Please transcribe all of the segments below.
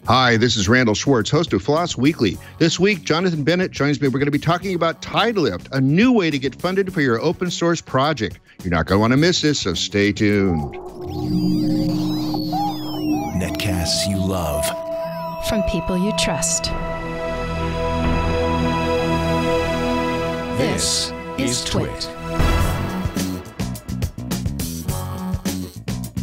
Hi, this is Randall Schwartz, host of Floss Weekly. This week, Jonathan Bennett joins me. We're going to be talking about Tidelift, a new way to get funded for your open source project. You're not going to want to miss this, so stay tuned. Netcasts you love. From people you trust. This is Twit.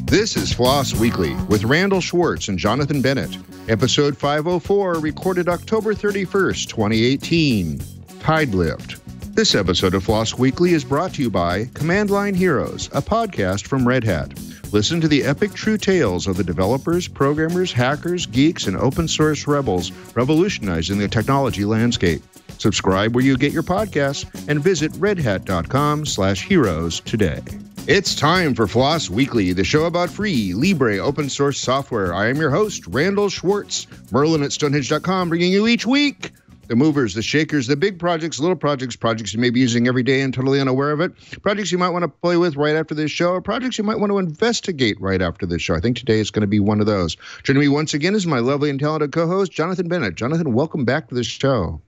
This is Floss Weekly with Randall Schwartz and Jonathan Bennett. Episode 504, recorded October 31st, 2018. Tidelift. This episode of Floss Weekly is brought to you by Command Line Heroes, a podcast from Red Hat. Listen to the epic true tales of the developers, programmers, hackers, geeks, and open source rebels revolutionizing the technology landscape. Subscribe where you get your podcasts and visit redhat.com/heroes today. It's time for Floss Weekly, the show about free, libre, open source software. I am your host, Randall Schwartz, Merlin at Stonehenge.com, bringing you each week the movers, the shakers, the big projects, little projects, projects you may be using every day and totally unaware of it, projects you might want to play with right after this show, or projects you might want to investigate right after this show. I think today is going to be one of those. Joining me once again is my lovely and talented co-host, Jonathan Bennett. Jonathan, welcome back to the show.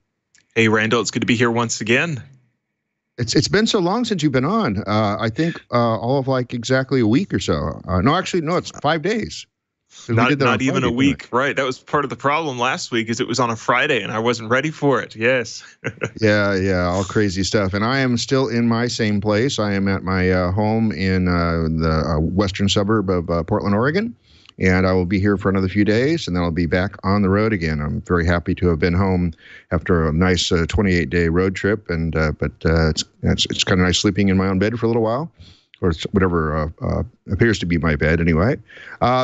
Hey, Randall, it's good to be here once again. It's been so long since you've been on. I think all of like exactly a week or so. No, it's 5 days. Not even a week, right? That was part of the problem last week, is it was on a Friday and I wasn't ready for it. Yes. Yeah, all crazy stuff. And I am still in my same place. I am at my home in the western suburb of Portland, Oregon. And I will be here for another few days, and then I'll be back on the road again. I'm very happy to have been home after a nice 28-day road trip, and but it's kind of nice sleeping in my own bed for a little while, or whatever appears to be my bed anyway.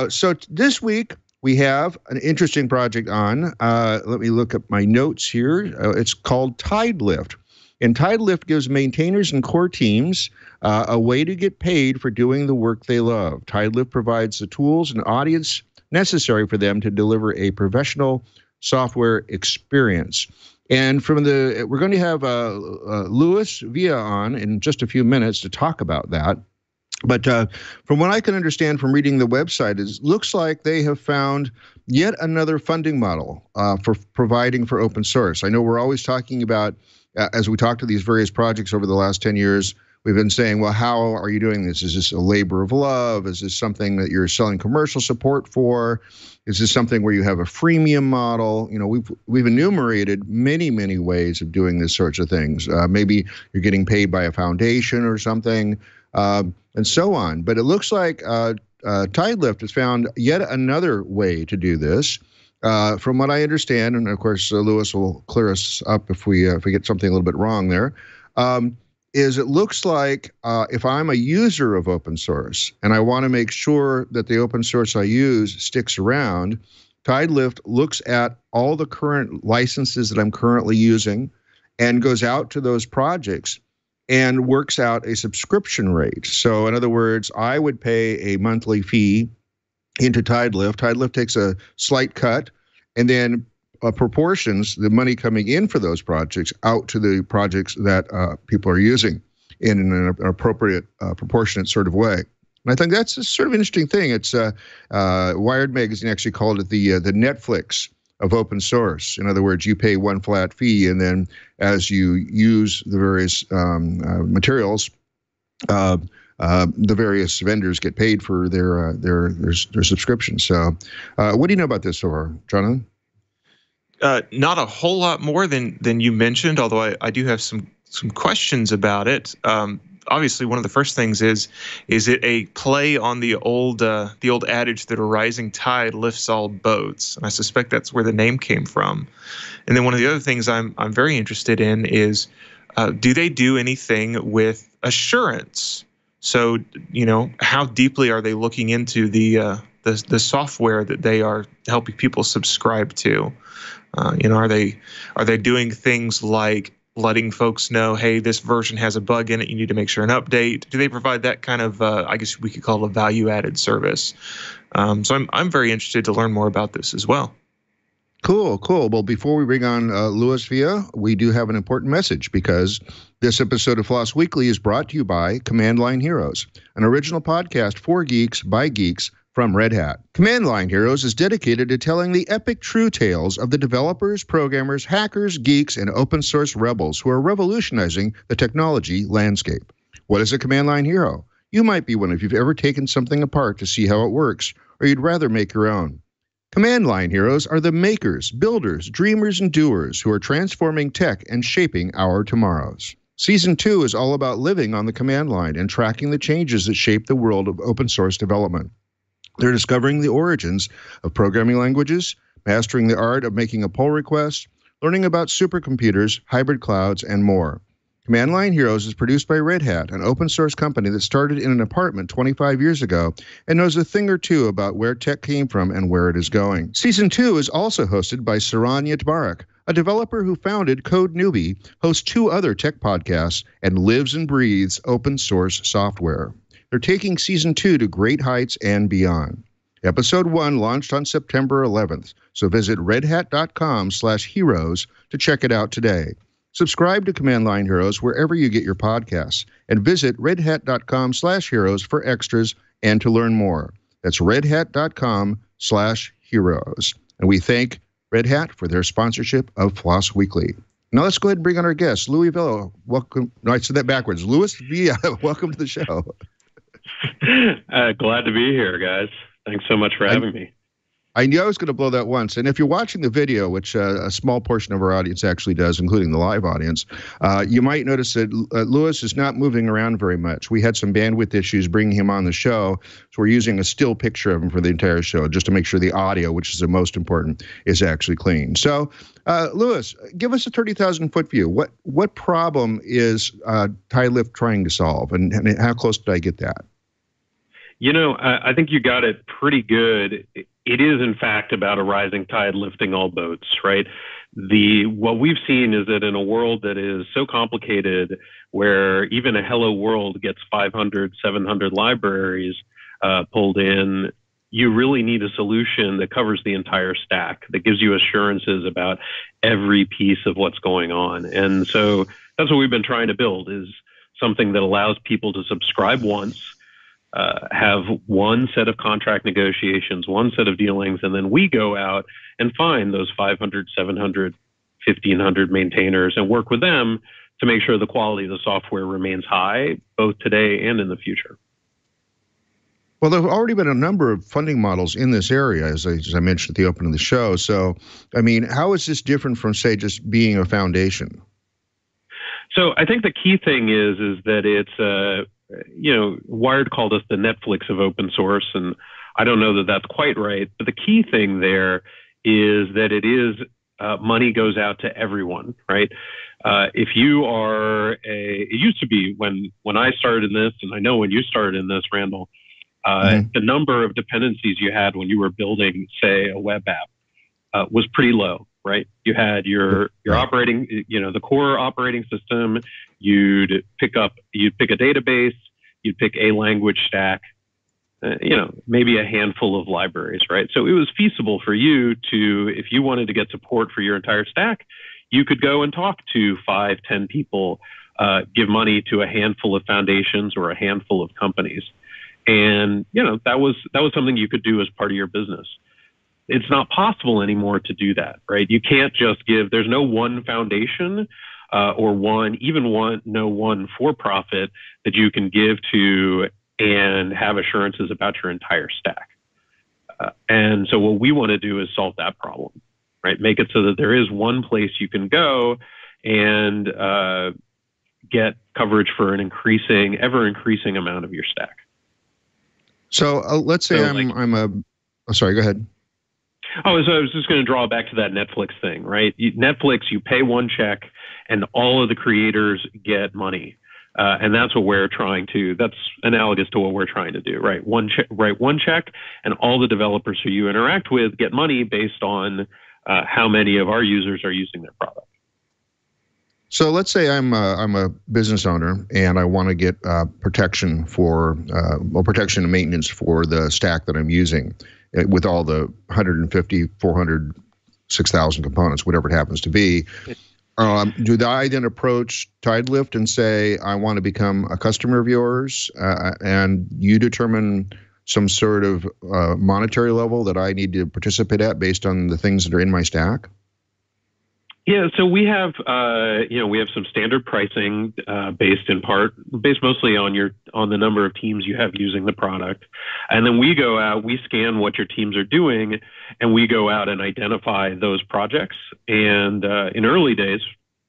So this week we have an interesting project on. Let me look at my notes here. It's called Tidelift. And Tidelift gives maintainers and core teams a way to get paid for doing the work they love. Tidelift provides the tools and audience necessary for them to deliver a professional software experience. And we're going to have Luis Villa on in just a few minutes to talk about that. But from what I can understand from reading the website, it looks like they have found yet another funding model for providing for open source. I know we're always talking about, as we talk to these various projects over the last 10 years, we've been saying, well, how are you doing this? Is this a labor of love? Is this something that you're selling commercial support for? Is this something where you have a freemium model? You know, we've enumerated many ways of doing this sorts of things. Maybe you're getting paid by a foundation or something, and so on. But it looks like Tidelift has found yet another way to do this. From what I understand, and of course Lewis will clear us up if we get something a little bit wrong there, is it looks like if I'm a user of open source and I want to make sure that the open source I use sticks around, Tidelift looks at all the current licenses that I'm currently using and goes out to those projects and works out a subscription rate. So in other words, I would pay a monthly fee into Tidelift. Tidelift takes a slight cut and then proportions the money coming in for those projects out to the projects that people are using in an appropriate, proportionate sort of way. And I think that's a sort of interesting thing. It's Wired Magazine actually called it the Netflix of open source. In other words, you pay one flat fee, and then as you use the various materials, the various vendors get paid for their subscriptions. So, what do you know about this so far, Jonathan? Not a whole lot more than you mentioned, although I do have some questions about it. Obviously, one of the first things is it a play on the old adage that a rising tide lifts all boats? And I suspect that's where the name came from. And then one of the other things I'm very interested in is, do they do anything with assurance? So, you know, how deeply are they looking into the software that they are helping people subscribe to? You know, are they doing things like letting folks know, hey, this version has a bug in it, you need to make sure an update? Do they provide that kind of, I guess we could call it a value-added service? So I'm very interested to learn more about this as well. Cool. Well, before we bring on Luis Villa, we do have an important message, because this episode of Floss Weekly is brought to you by Command Line Heroes, an original podcast for geeks by geeks from Red Hat. Command Line Heroes is dedicated to telling the epic true tales of the developers, programmers, hackers, geeks, and open source rebels who are revolutionizing the technology landscape. What is a command line hero? You might be one if you've ever taken something apart to see how it works, or you'd rather make your own. Command line heroes are the makers, builders, dreamers, and doers who are transforming tech and shaping our tomorrows. Season 2 is all about living on the command line and tracking the changes that shape the world of open source development. They're discovering the origins of programming languages, mastering the art of making a pull request, learning about supercomputers, hybrid clouds, and more. Command Line Heroes is produced by Red Hat, an open source company that started in an apartment 25 years ago and knows a thing or two about where tech came from and where it is going. Season 2 is also hosted by Saran Yitbarek, a developer who founded Code Newbie, hosts 2 other tech podcasts, and lives and breathes open source software. They're taking Season 2 to great heights and beyond. Episode 1 launched on September 11th, so visit redhat.com/heroes to check it out today. Subscribe to Command Line Heroes wherever you get your podcasts, and visit redhat.com/heroes for extras and to learn more. That's redhat.com/heroes. And we thank Red Hat for their sponsorship of Floss Weekly. Now let's go ahead and bring on our guest, Louis Villa. Welcome. No, I said that backwards. Louis Villa, welcome to the show. Glad to be here, guys. Thanks so much for having me. I knew I was going to blow that once. And if you're watching the video, which a small portion of our audience actually does, including the live audience, you might notice that Louis is not moving around very much. We had some bandwidth issues bringing him on the show, so we're using a still picture of him for the entire show, just to make sure the audio, which is the most important, is actually clean. So, Louis, give us a 30,000-foot view. What problem is Tidelift trying to solve, and how close did I get that? You know, I think you got it pretty good. It is, in fact, about a rising tide lifting all boats, right? What we've seen is that in a world that is so complicated, where even a hello world gets 500, 700 libraries pulled in, you really need a solution that covers the entire stack, that gives you assurances about every piece of what's going on. And so that's what we've been trying to build, is something that allows people to subscribe once, have one set of contract negotiations, one set of dealings, and then we go out and find those 500, 700, 1,500 maintainers and work with them to make sure the quality of the software remains high, both today and in the future. Well, there have already been a number of funding models in this area, as I mentioned at the opening of the show. So, I mean, how is this different from, say, just being a foundation? So I think the key thing is that it's you know, Wired called us the Netflix of open source, and I don't know that that's quite right. But the key thing there is that it is money goes out to everyone, right? If you are it used to be when I started in this, and I know when you started in this, Randall, the number of dependencies you had when you were building, say, a web app was pretty low, right? You had your operating, you know, the core operating system. You'd pick a database, you'd pick a language stack, you know, maybe a handful of libraries, right? So it was feasible for you to, if you wanted to get support for your entire stack, you could go and talk to 5, 10 people, give money to a handful of foundations or a handful of companies. And, you know, that was something you could do as part of your business. It's not possible anymore to do that, right? You can't just give, there's no one foundation or no one for-profit that you can give to and have assurances about your entire stack. And so what we want to do is solve that problem, right? Make it so that there is one place you can go and get coverage for an ever-increasing amount of your stack. So let's say sorry, go ahead. Oh, so I was just going to draw back to that Netflix thing, right? Netflix, you pay one check and all of the creators get money. And that's what we're trying to, that's analogous to what we're trying to do, right? Write one check and all the developers who you interact with get money based on how many of our users are using their product. So let's say I'm a business owner and I want to get protection and maintenance for the stack that I'm using with all the 150, 400, 6,000 components, whatever it happens to be. Do I then approach Tidelift and say, I want to become a customer of yours, and you determine some sort of monetary level that I need to participate at based on the things that are in my stack? Yeah, so we have, we have some standard pricing based mostly on the number of teams you have using the product, and then we go out, we scan what your teams are doing, and we go out and identify those projects. And in early days,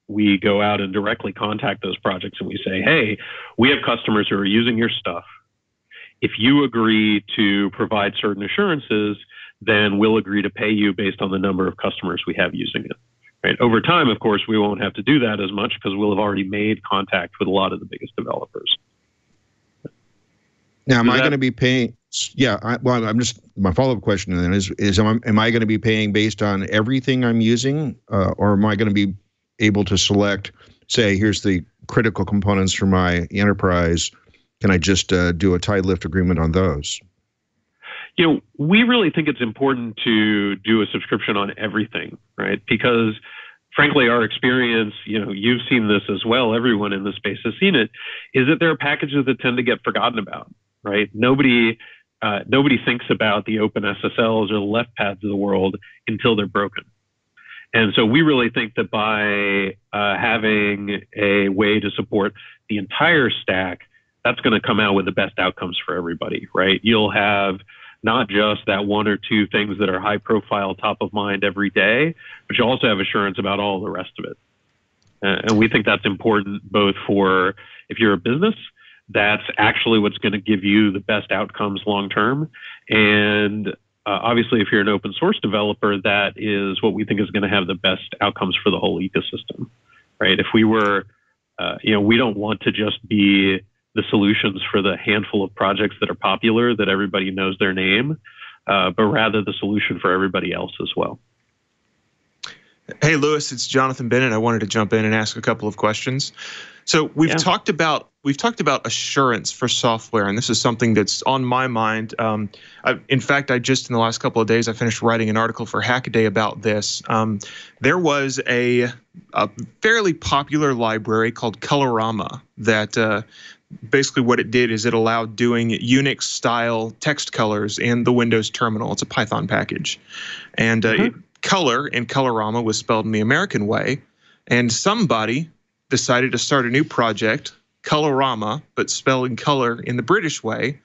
we go out and directly contact those projects, and we say, hey, we have customers who are using your stuff. If you agree to provide certain assurances, then we'll agree to pay you based on the number of customers we have using it. Right. Over time, of course, we won't have to do that as much because we'll have already made contact with a lot of the biggest developers. Now, am I going to be paying? Yeah. My follow-up question then is am I going to be paying based on everything I'm using, or am I going to be able to select, say, here's the critical components for my enterprise? Can I just do a Tidelift agreement on those? We really think it's important to do a subscription on everything, right? Because frankly, our experience, you've seen this as well, everyone in the space has seen it, is that there are packages that tend to get forgotten about, right? Nobody thinks about the open SSLs or the left pads of the world until they're broken. And so we really think that by having a way to support the entire stack, that's going to come out with the best outcomes for everybody, right? You'll have not just that one or two things that are high profile, top of mind every day, but you also have assurance about all the rest of it. And we think that's important both for if you're a business, that's actually what's going to give you the best outcomes long term. And obviously, if you're an open source developer, that is what we think is going to have the best outcomes for the whole ecosystem, right? If we were, we don't want to just be the solutions for the handful of projects that are popular, that everybody knows their name, but rather the solution for everybody else as well. Hey, Lewis, it's Jonathan Bennett. I wanted to jump in and ask a couple of questions. So we've talked about assurance for software, and this is something that's on my mind. In fact, I just in the last couple of days I finished writing an article for Hackaday about this. There was a fairly popular library called Colorama that basically what it did is it allowed doing Unix-style text colors in the Windows terminal. It's a Python package, and color in Colorama was spelled in the American way, and somebody decided to start a new project, Colorama, but spelling color in the British way,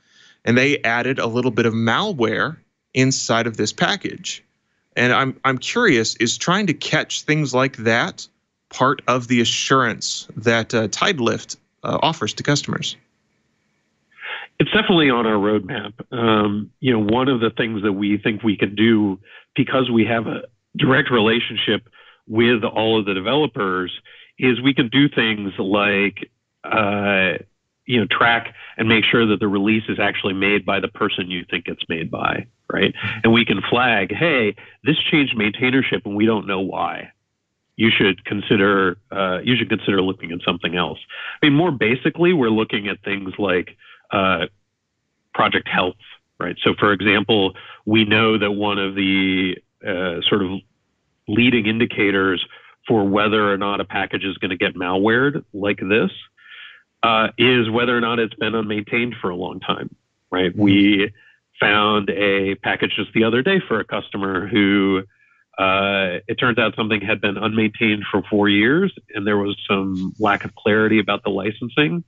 and they added a little bit of malware inside of this package. And I'm curious, is trying to catch things like that part of the assurance that Tidelift offers to customers? It's definitely on our roadmap. One of the things that we think we can do, because we have a direct relationship with all of the developers, is we can do things like, track and make sure that the release is actually made by the person you think it's made by, right? And we can flag, hey, this changed maintainership and we don't know why. You should consider looking at something else. I mean, more basically, we're looking at things like project health, right? So, for example, we know that one of the sort of leading indicators for whether or not a package is going to get malwared like this is whether or not it's been unmaintained for a long time, right? We found a package just the other day for a customer who it turns out something had been unmaintained for 4 years, and there was some lack of clarity about the licensing.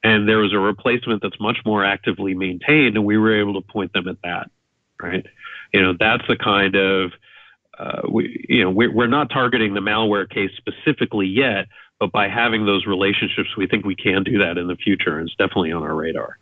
And there was a replacement that's much more actively maintained, and we were able to point them at that, right? That's the kind of, we're not targeting the malware case specifically yet, but by having those relationships, we think we can do that in the future, and it's definitely on our radar.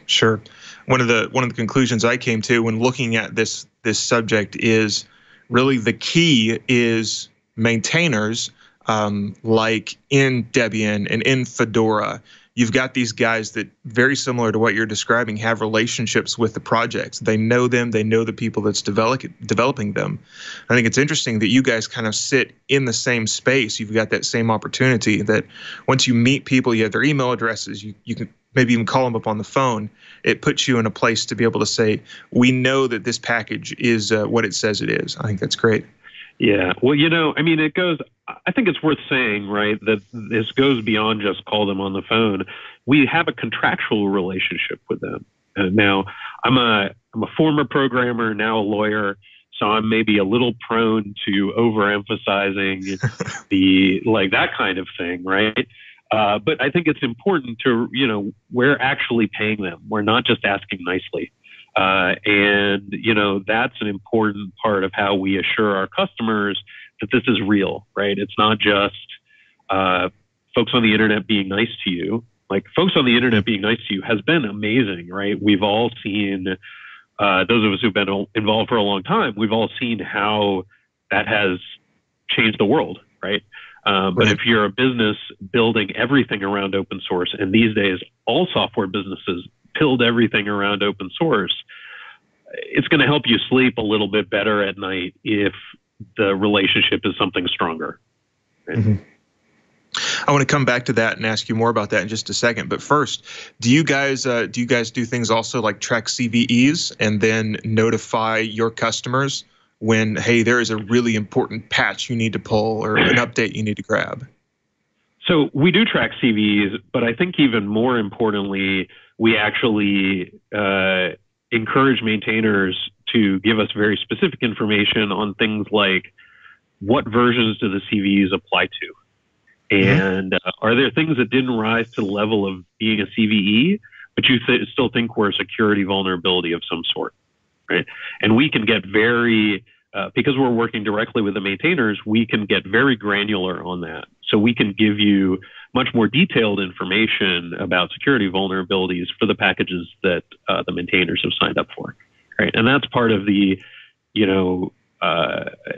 Sure. One of the conclusions I came to when looking at this subject is really the key is maintainers like in Debian and in Fedora. You've got these guys that, very similar to what you're describing, have relationships with the projects. They know them. They know the people that's developing them. I think it's interesting that you guys kind of sit in the same space. You've got that same opportunity that once you meet people, you have their email addresses, you can maybe even call them up on the phone. It puts you in a place to be able to say, we know that this package is what it says it is. I think that's great. Yeah. Well, I think it's worth saying, right, that this goes beyond just call them on the phone. We have a contractual relationship with them. Now, I'm a former programmer, now a lawyer, so I'm maybe a little prone to overemphasizing that kind of thing, right? But I think it's important to, we're actually paying them. We're not just asking nicely. And that's an important part of how we assure our customers that this is real, right? It's not just folks on the internet being nice to you. Like, folks on the internet being nice to you has been amazing, right? We've all seen, those of us who've been involved for a long time, we've all seen how that has changed the world, right? But if you're a business building everything around open source, and these days all software businesses build everything around open source, it's going to help you sleep a little bit better at night if the relationship is something stronger. Right? Mm-hmm. I want to come back to that and ask you more about that in just a second. But first, do you guys do things also like track CVEs and then notify your customers when, hey, there is a really important patch you need to pull or an update you need to grab? So we do track CVEs, but I think even more importantly, we actually encourage maintainers to give us very specific information on things like what versions do the CVEs apply to? And are there things that didn't rise to the level of being a CVE, but you still think were a security vulnerability of some sort, right? And we can get very, because we're working directly with the maintainers, we can get very granular on that. So we can give you much more detailed information about security vulnerabilities for the packages that the maintainers have signed up for, right? And that's part of the,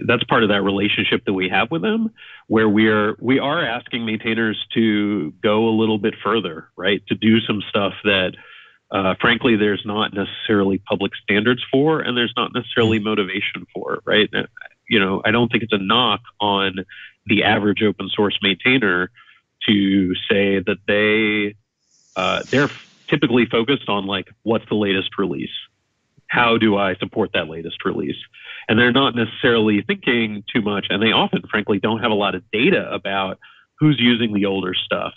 that's part of that relationship that we have with them, where we are asking maintainers to go a little bit further, right? To do some stuff that, frankly, there's not necessarily public standards for, and there's not necessarily motivation for, right? I don't think it's a knock on the average open source maintainer to say that they're typically focused on, like, what's the latest release? How do I support that latest release? And they're not necessarily thinking too much, and they often, frankly, don't have a lot of data about who's using the older stuff.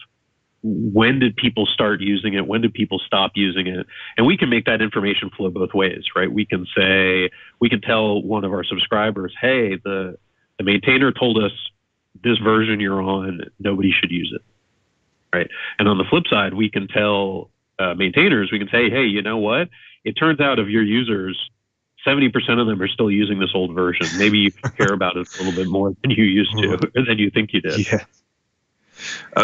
When did people start using it? When did people stop using it? And we can make that information flow both ways, right? We can tell one of our subscribers, hey, the maintainer told us this version you're on, nobody should use it, right? And on the flip side, we can tell maintainers, we can say, hey, you know what? It turns out of your users, 70% of them are still using this old version. Maybe you care about it a little bit more than you used to, or than you think you did. Yeah.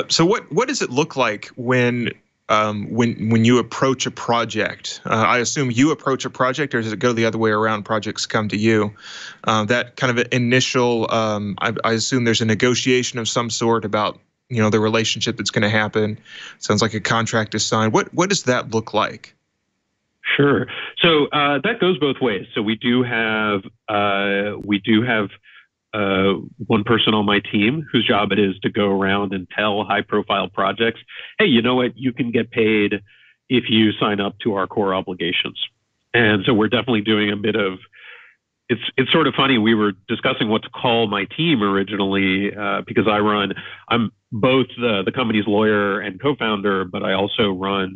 So what does it look like when you approach a project? I assume you approach a project, or does it go the other way around? Projects come to you. That kind of initial, I assume there's a negotiation of some sort about the relationship that's going to happen. Sounds like a contract is signed. What does that look like? Sure. So that goes both ways. So we do have one person on my team whose job it is to go around and tell high-profile projects, hey, you know what? You can get paid if you sign up to our core obligations. And so we're definitely doing a bit of. It's sort of funny. We were discussing what to call my team originally because I'm both the company's lawyer and co-founder, but I also run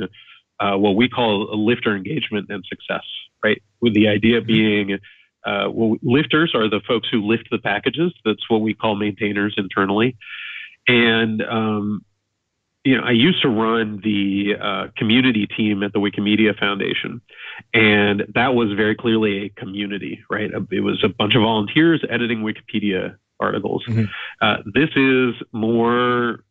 what we call a lifter engagement and success, right? With the idea being, lifters are the folks who lift the packages. That's what we call maintainers internally. And, I used to run the community team at the Wikimedia Foundation. And that was very clearly a community, right? It was a bunch of volunteers editing Wikipedia articles. This is more.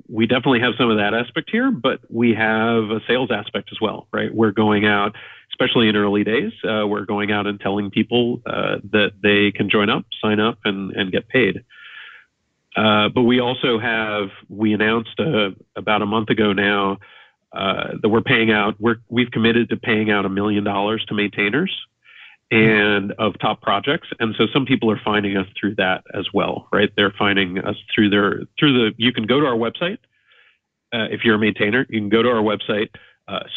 We definitely have some of that aspect here, but we have a sales aspect as well, right? We're going out, especially in early days, we're going out and telling people that they can join up, sign up, and get paid. But we also we announced about a month ago now that we're paying out, we've committed to paying out $1 million to maintainers and of top projects. And so some people are finding us through that as well, right? They're finding us through you can go to our website. If you're a maintainer, you can go to our website,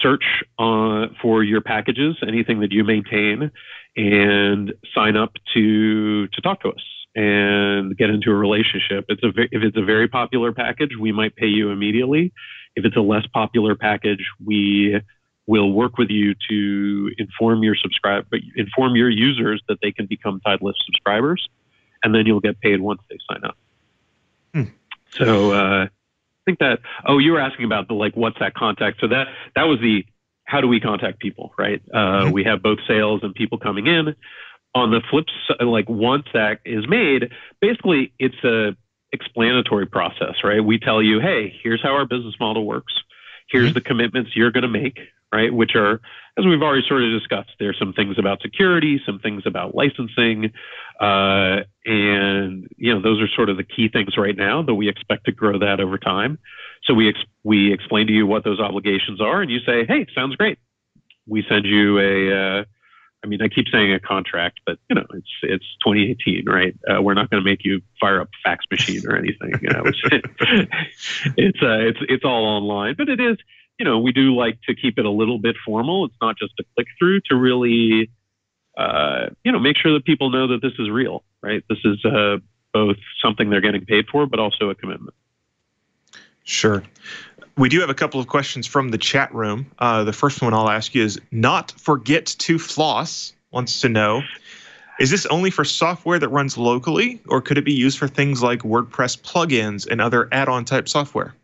search for your packages, anything that you maintain, and sign up to talk to us and get into a relationship. If it's a very popular package, we might pay you immediately. If it's a less popular package, we will work with you to inform your users that they can become Tidelift subscribers, and then you'll get paid once they sign up. So I think that. Oh, you were asking about the what's that contact? So that was the how do we contact people, right? We have both sales and people coming in. On the flip side, once that is made, basically it's a explanatory process, right? We tell you, hey, here's how our business model works. Here's the commitments you're going to make, right? Which are, as we've already sort of discussed, there's some things about security, some things about licensing, and those are sort of the key things right now, though we expect to grow that over time. So we explain to you what those obligations are, and you say, hey, sounds great. We send you I keep saying a contract, but it's 2018, right? We're not going to make you fire up a fax machine or anything. It's all online, but it is. We do like to keep it a little bit formal. It's not just a click through to really, make sure that people know that this is real, right? This is both something they're getting paid for, but also a commitment. Sure. We do have a couple of questions from the chat room. The first one I'll ask you is Not Forget to Floss wants to know, is this only for software that runs locally, or could it be used for things like WordPress plugins and other add-on type software?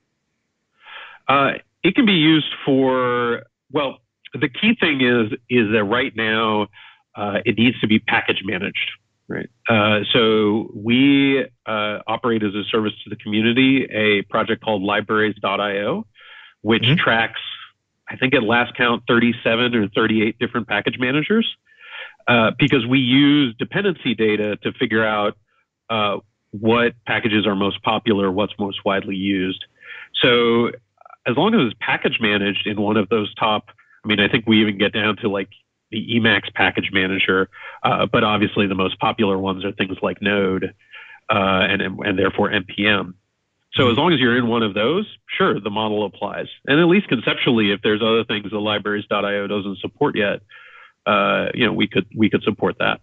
It can be used for, well, the key thing is that right now it needs to be package managed. Right. So we operate as a service to the community, a project called libraries.io, which tracks, I think at last count, 37 or 38 different package managers, because we use dependency data to figure out what packages are most popular, what's most widely used. So as long as it's package managed in one of those top, I think we even get down to the Emacs package manager, but obviously the most popular ones are things like Node and therefore NPM. So as long as you're in one of those, sure, the model applies. And at least conceptually, if there's other things the libraries.io doesn't support yet, we could support that.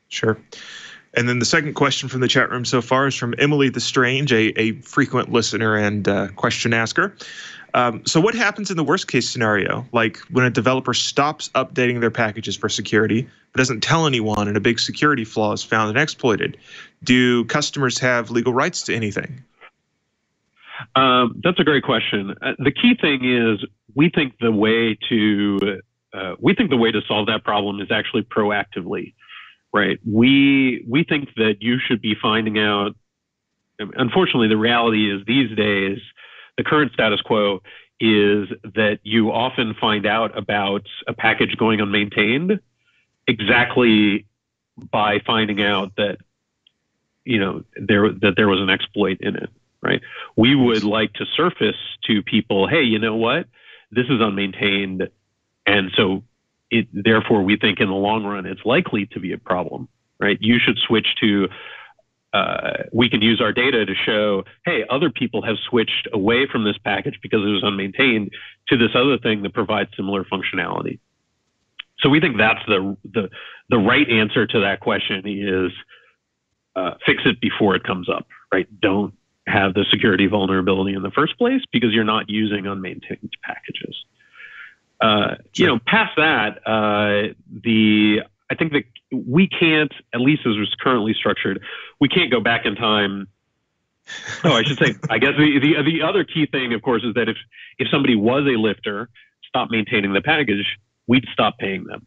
Sure. And then the second question from the chat room so far is from Emily the Strange, a frequent listener and question asker. So what happens in the worst case scenario, like when a developer stops updating their packages for security, but doesn't tell anyone and a big security flaw is found and exploited? Do customers have legal rights to anything? That's a great question. The key thing is we think the way to solve that problem is actually proactively, right? We think that you should be finding out. Unfortunately, the reality is these days, the current status quo is that you often find out about a package going unmaintained exactly by finding out that there was an exploit in it, right? We would like to surface to people, hey, you know what? This is unmaintained, and so therefore we think in the long run it's likely to be a problem, right? You should switch to. We can use our data to show, hey, other people have switched away from this package because it was unmaintained to this other thing that provides similar functionality. So we think that's the right answer to that question is fix it before it comes up, right? Don't have the security vulnerability in the first place because you're not using unmaintained packages. Sure. Past that, I think that we can't, at least as it's currently structured, we can't go back in time. Oh, I should say, I guess the other key thing, of course, is that if somebody was a lifter, stopped maintaining the package, we'd stop paying them,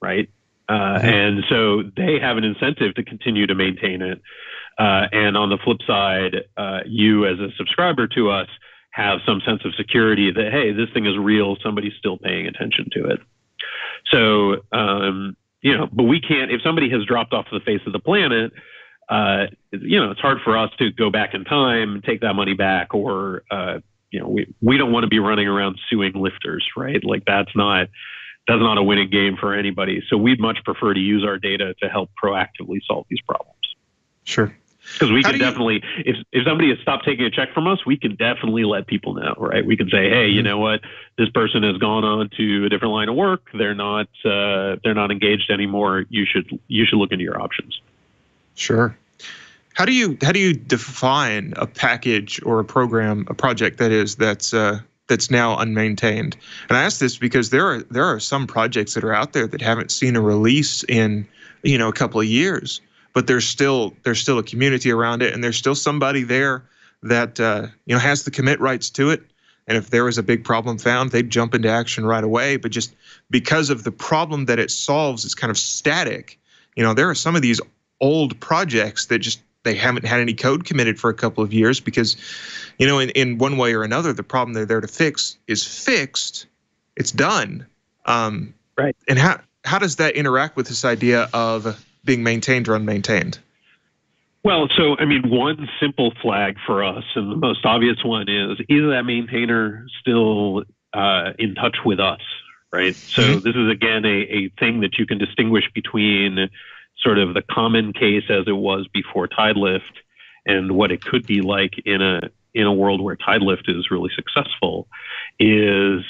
right? And so they have an incentive to continue to maintain it. And on the flip side, you as a subscriber to us have some sense of security that, hey, this thing is real, somebody's still paying attention to it. So, but we can't, if somebody has dropped off the face of the planet, it's hard for us to go back in time, take that money back, or, we don't want to be running around suing lifters, right? Like that's not a winning game for anybody. So we'd much prefer to use our data to help proactively solve these problems. Sure. Because we can definitely, if somebody has stopped taking a check from us, we can definitely let people know, right? We can say, hey, you know what, this person has gone on to a different line of work. They're not engaged anymore. You should look into your options. Sure. How do you define a package or a program, a project that is that's that's now unmaintained? And I ask this because there are some projects that are out there that haven't seen a release in, a couple of years, but there's still a community around it, and there's still somebody there that has the commit rights to it. And if there was a big problem found, they'd jump into action right away. But just because of the problem that it solves, it's kind of static. There are some of these old projects that just they haven't had any code committed for a couple of years because, in one way or another, the problem they're there to fix is fixed. It's done. Right. And how does that interact with this idea of being maintained or unmaintained? Well, so, one simple flag for us, and the most obvious one is that maintainer still in touch with us, right? So this is, again, a thing that you can distinguish between sort of the common case as it was before Tidelift and what it could be like in a world where Tidelift is really successful is,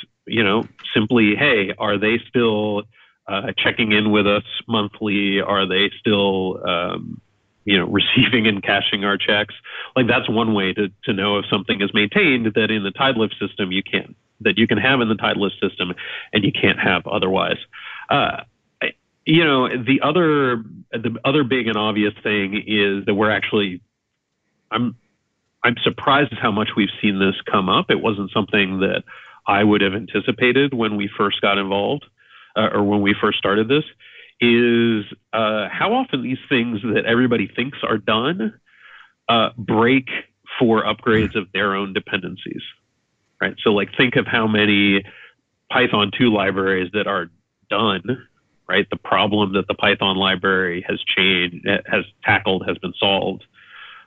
simply, hey, are they still checking in with us monthly? Are they still receiving and cashing our checks? Like, that's one way to know if something is maintained that in the Tidelift system you can have in the Tidelift system and you can't have otherwise. The other big and obvious thing is that we're actually, I'm surprised at how much we've seen this come up. It wasn't something that I would have anticipated when we first got involved or when we first started this. Is how often these things that everybody thinks are done break for upgrades of their own dependencies, right? So, like, think of how many Python 2 libraries that are done, right? The problem that the Python library has tackled has been solved,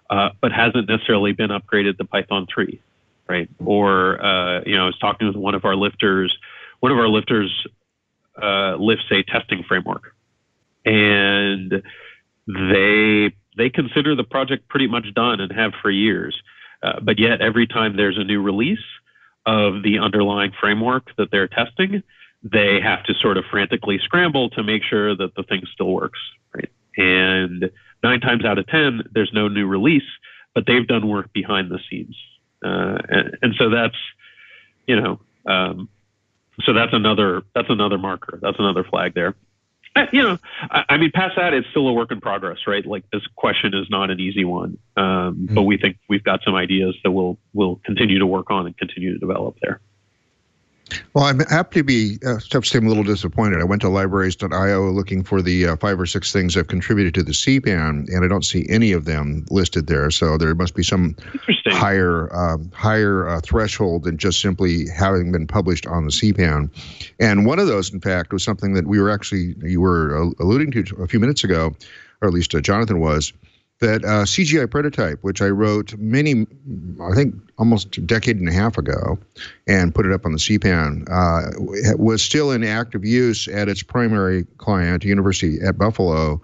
but hasn't necessarily been upgraded to Python 3, right? Or, I was talking with one of our lifters. One of our lifters lifts a testing framework. And they consider the project pretty much done and have for years. But yet every time there's a new release of the underlying framework that they're testing, they have to sort of frantically scramble to make sure that the thing still works, right? And 9 times out of 10, there's no new release, but they've done work behind the scenes. And so that's, so that's another marker. That's another flag there. Past that, it's still a work in progress, right? Like, this question is not an easy one, but we think we've got some ideas that we'll continue to work on and continue to develop there. Well, I'm happy to be, I'm a little disappointed. I went to libraries.io looking for the 5 or 6 things I've contributed to the CPAN, and I don't see any of them listed there. So there must be some higher threshold than just simply having been published on the CPAN. And one of those, in fact, was something that you were alluding to a few minutes ago, or at least Jonathan was, that CGI prototype, which I wrote I think almost a decade and a half ago, and put it up on the CPAN, was still in active use at its primary client, University at Buffalo,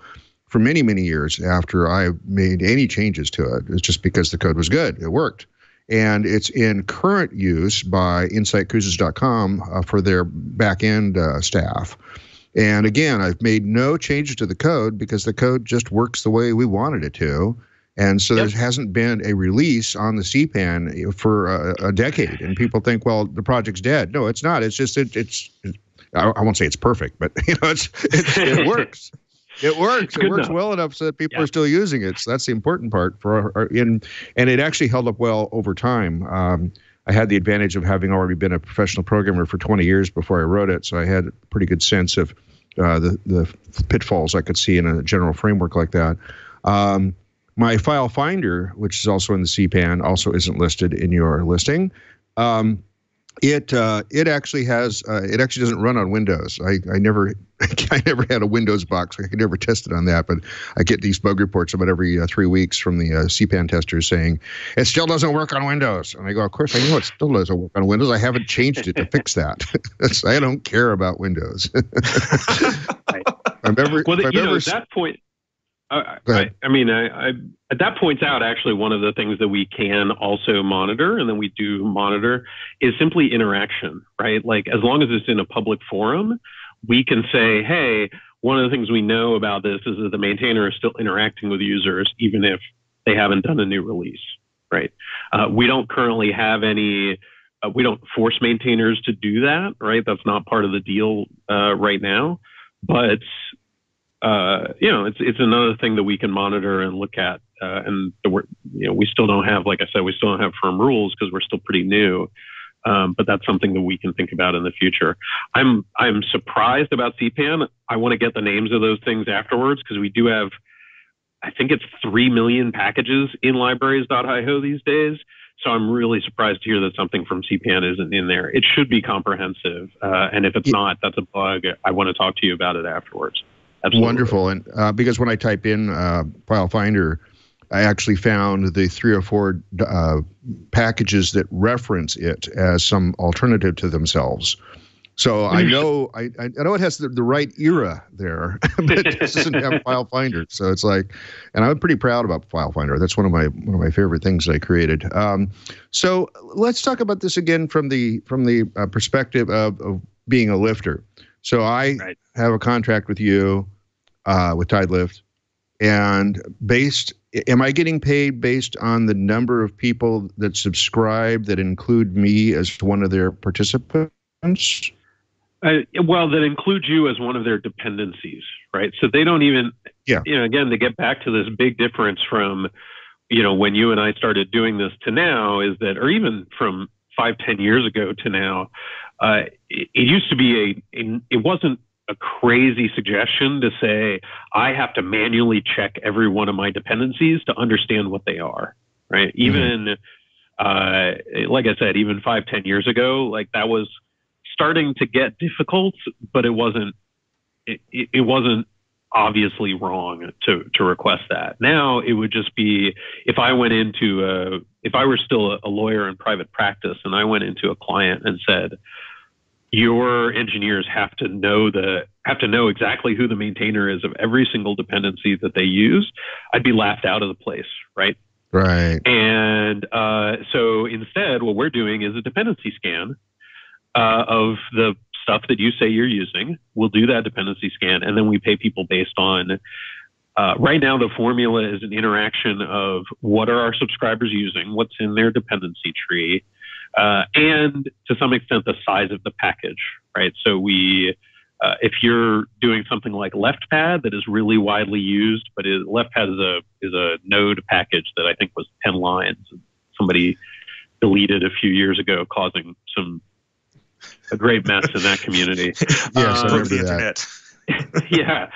for many, many years after I made any changes to it. It's just because the code was good. It worked. And it's in current use by InsightCruises.com for their back-end staff. And again, I've made no changes to the code because the code just works the way we wanted it to. And so there hasn't been a release on the CPAN for a decade. And people think, well, the project's dead. No, it's not. It's just, I won't say it's perfect, but it works. It works. It works well enough so that people are still using it. So that's the important part and it actually held up well over time. I had the advantage of having already been a professional programmer for 20 years before I wrote it, so I had a pretty good sense of the pitfalls I could see in a general framework like that. My file finder, which is also in the CPAN, also isn't listed in your listing. It actually doesn't run on Windows. I never had a Windows box. I could never test it on that, but I get these bug reports about every 3 weeks from the CPAN testers saying it still doesn't work on Windows. And I go, of course I know it still doesn't work on Windows. I haven't changed it to fix that. I don't care about Windows. That point. That points out actually one of the things that we can also monitor, and then we do monitor, is simply interaction, right? Like, as long as it's in a public forum, we can say, hey, one of the things we know about this is that the maintainer is still interacting with users, even if they haven't done a new release, right? We don't currently have any We don't force maintainers to do that, right? That's not part of the deal right now. But it's another thing that we can monitor and look at. And we still don't have, like I said, we still don't have firm rules because we're still pretty new. But that's something that we can think about in the future. I'm surprised about CPAN. I want to get the names of those things afterwards because we do have, I think it's 3 million packages in libraries.io these days. So I'm really surprised to hear that something from CPAN isn't in there. It should be comprehensive. And if it's not, that's a bug. I want to talk to you about it afterwards. Absolutely. Wonderful. And because when I type in File Finder, I actually found the 3 or 4 packages that reference it as some alternative to themselves. So I know it has the right era there, but it doesn't have File Finder. So it's like, and I'm pretty proud about File Finder. That's one of my favorite things I created. So let's talk about this again from the perspective of being a lifter. So I have a contract with you, with Tidelift, and am I getting paid based on the number of people that subscribe that include me as one of their participants? Well, that includes you as one of their dependencies, right? So they don't even, again, to get back to this big difference from, when you and I started doing this to now is that, or even from 5-10 years ago to now, it used to be it wasn't a crazy suggestion to say, I have to manually check every one of my dependencies to understand what they are, right? Even, like I said, even 5-10 years ago, like that was starting to get difficult, but it wasn't obviously wrong to request that. Now it would just be, if I were still a lawyer in private practice and I went into a client and said, your engineers have to know exactly who the maintainer is of every single dependency that they use, I'd be laughed out of the place, right? Right. And so instead, what we're doing is a dependency scan of the stuff that you say you're using. We'll do that dependency scan, and then we pay people based on, right now the formula is an interaction of what are our subscribers using, what's in their dependency tree, and to some extent the size of the package, right? So if you're doing something like LeftPad that is really widely used, but LeftPad is a node package that I think was 10 lines. Somebody deleted a few years ago, causing a great mess in that community. Yes, I remember the that. Yeah.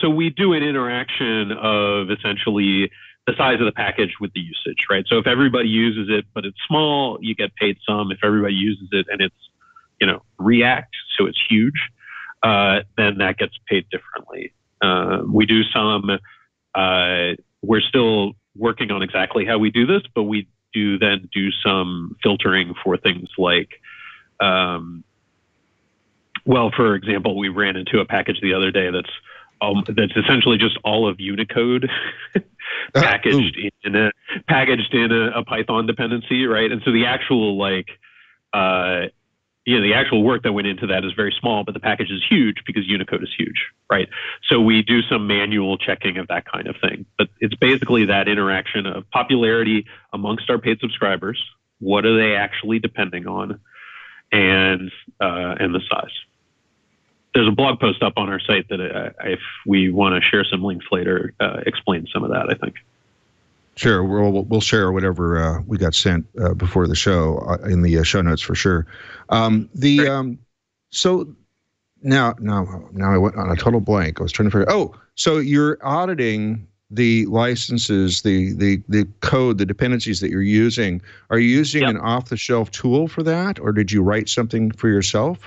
So we do an interaction of essentially the size of the package with the usage, right? So if everybody uses it, but it's small, you get paid some. If everybody uses it and it's, React, so it's huge, then that gets paid differently. We do some, we're still working on exactly how we do this, but we do then do some filtering for things like, for example, we ran into a package the other day that's essentially just all of Unicode packaged in a Python dependency, right? And so the actual the actual work that went into that is very small, but the package is huge because Unicode is huge, right? So we do some manual checking of that kind of thing. But it's basically that interaction of popularity amongst our paid subscribers. What are they actually depending on? And the size. There's a blog post up on our site that if we want to share some links later, explains some of that, I think. Sure, we'll share whatever we got sent before the show in the show notes for sure. So now I went on a total blank. I was trying to figure. Oh, so you're auditing the licenses, the code, the dependencies that you're using. Are you using an off-the-shelf tool for that, or did you write something for yourself?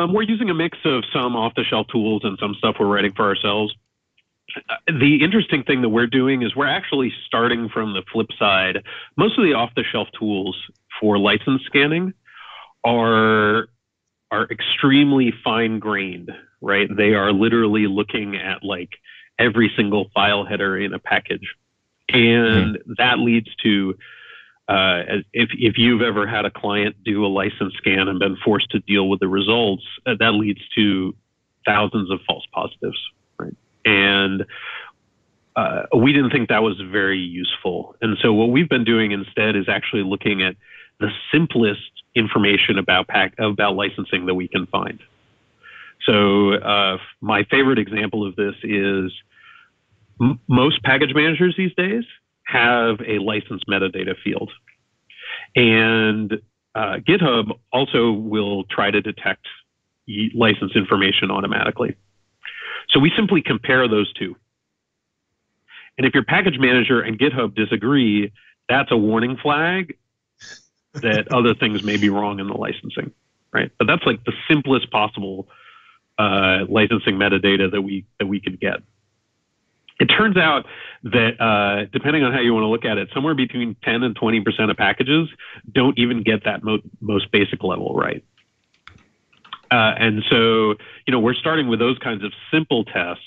We're using a mix of some off-the-shelf tools and some stuff we're writing for ourselves. The interesting thing that we're doing is we're actually starting from the flip side. Most of the off-the-shelf tools for license scanning are extremely fine-grained, right? They are literally looking at like every single file header in a package. And that leads to, if you've ever had a client do a license scan and been forced to deal with the results, that leads to thousands of false positives, right? And we didn't think that was very useful. And so what we've been doing instead is actually looking at the simplest information about licensing that we can find. So my favorite example of this is most package managers these days have a license metadata field. And GitHub also will try to detect license information automatically. So we simply compare those two. And if your package manager and GitHub disagree, that's a warning flag that other things may be wrong in the licensing, right? But that's like the simplest possible licensing metadata that we could get. It turns out that depending on how you want to look at it, somewhere between 10 and 20% of packages don't even get that most basic level right. And so, we're starting with those kinds of simple tests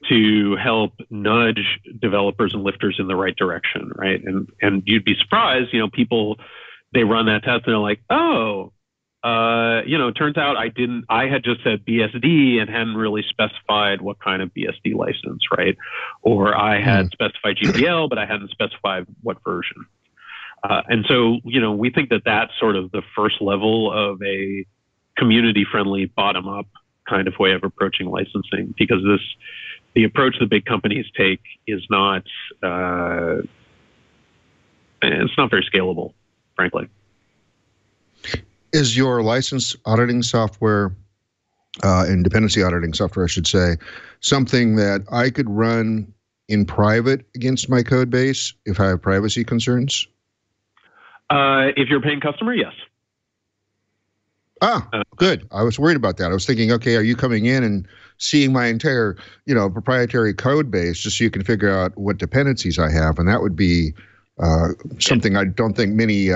to help nudge developers and lifters in the right direction, right? And you'd be surprised, people, they run that test and they're like, oh, it turns out I had just said BSD and hadn't really specified what kind of BSD license, right? Or I had specified GPL, but I hadn't specified what version. And so, we think that that's sort of the first level of a community-friendly, bottom-up kind of way of approaching licensing, because the approach the big companies take is not, it's not very scalable, frankly. Is your license auditing software, and dependency auditing software, I should say, something that I could run in private against my code base if I have privacy concerns? If you're a paying customer, yes. Good. I was worried about that. I was thinking, okay, are you coming in and seeing my entire, proprietary code base just so you can figure out what dependencies I have? And that would be something I don't think many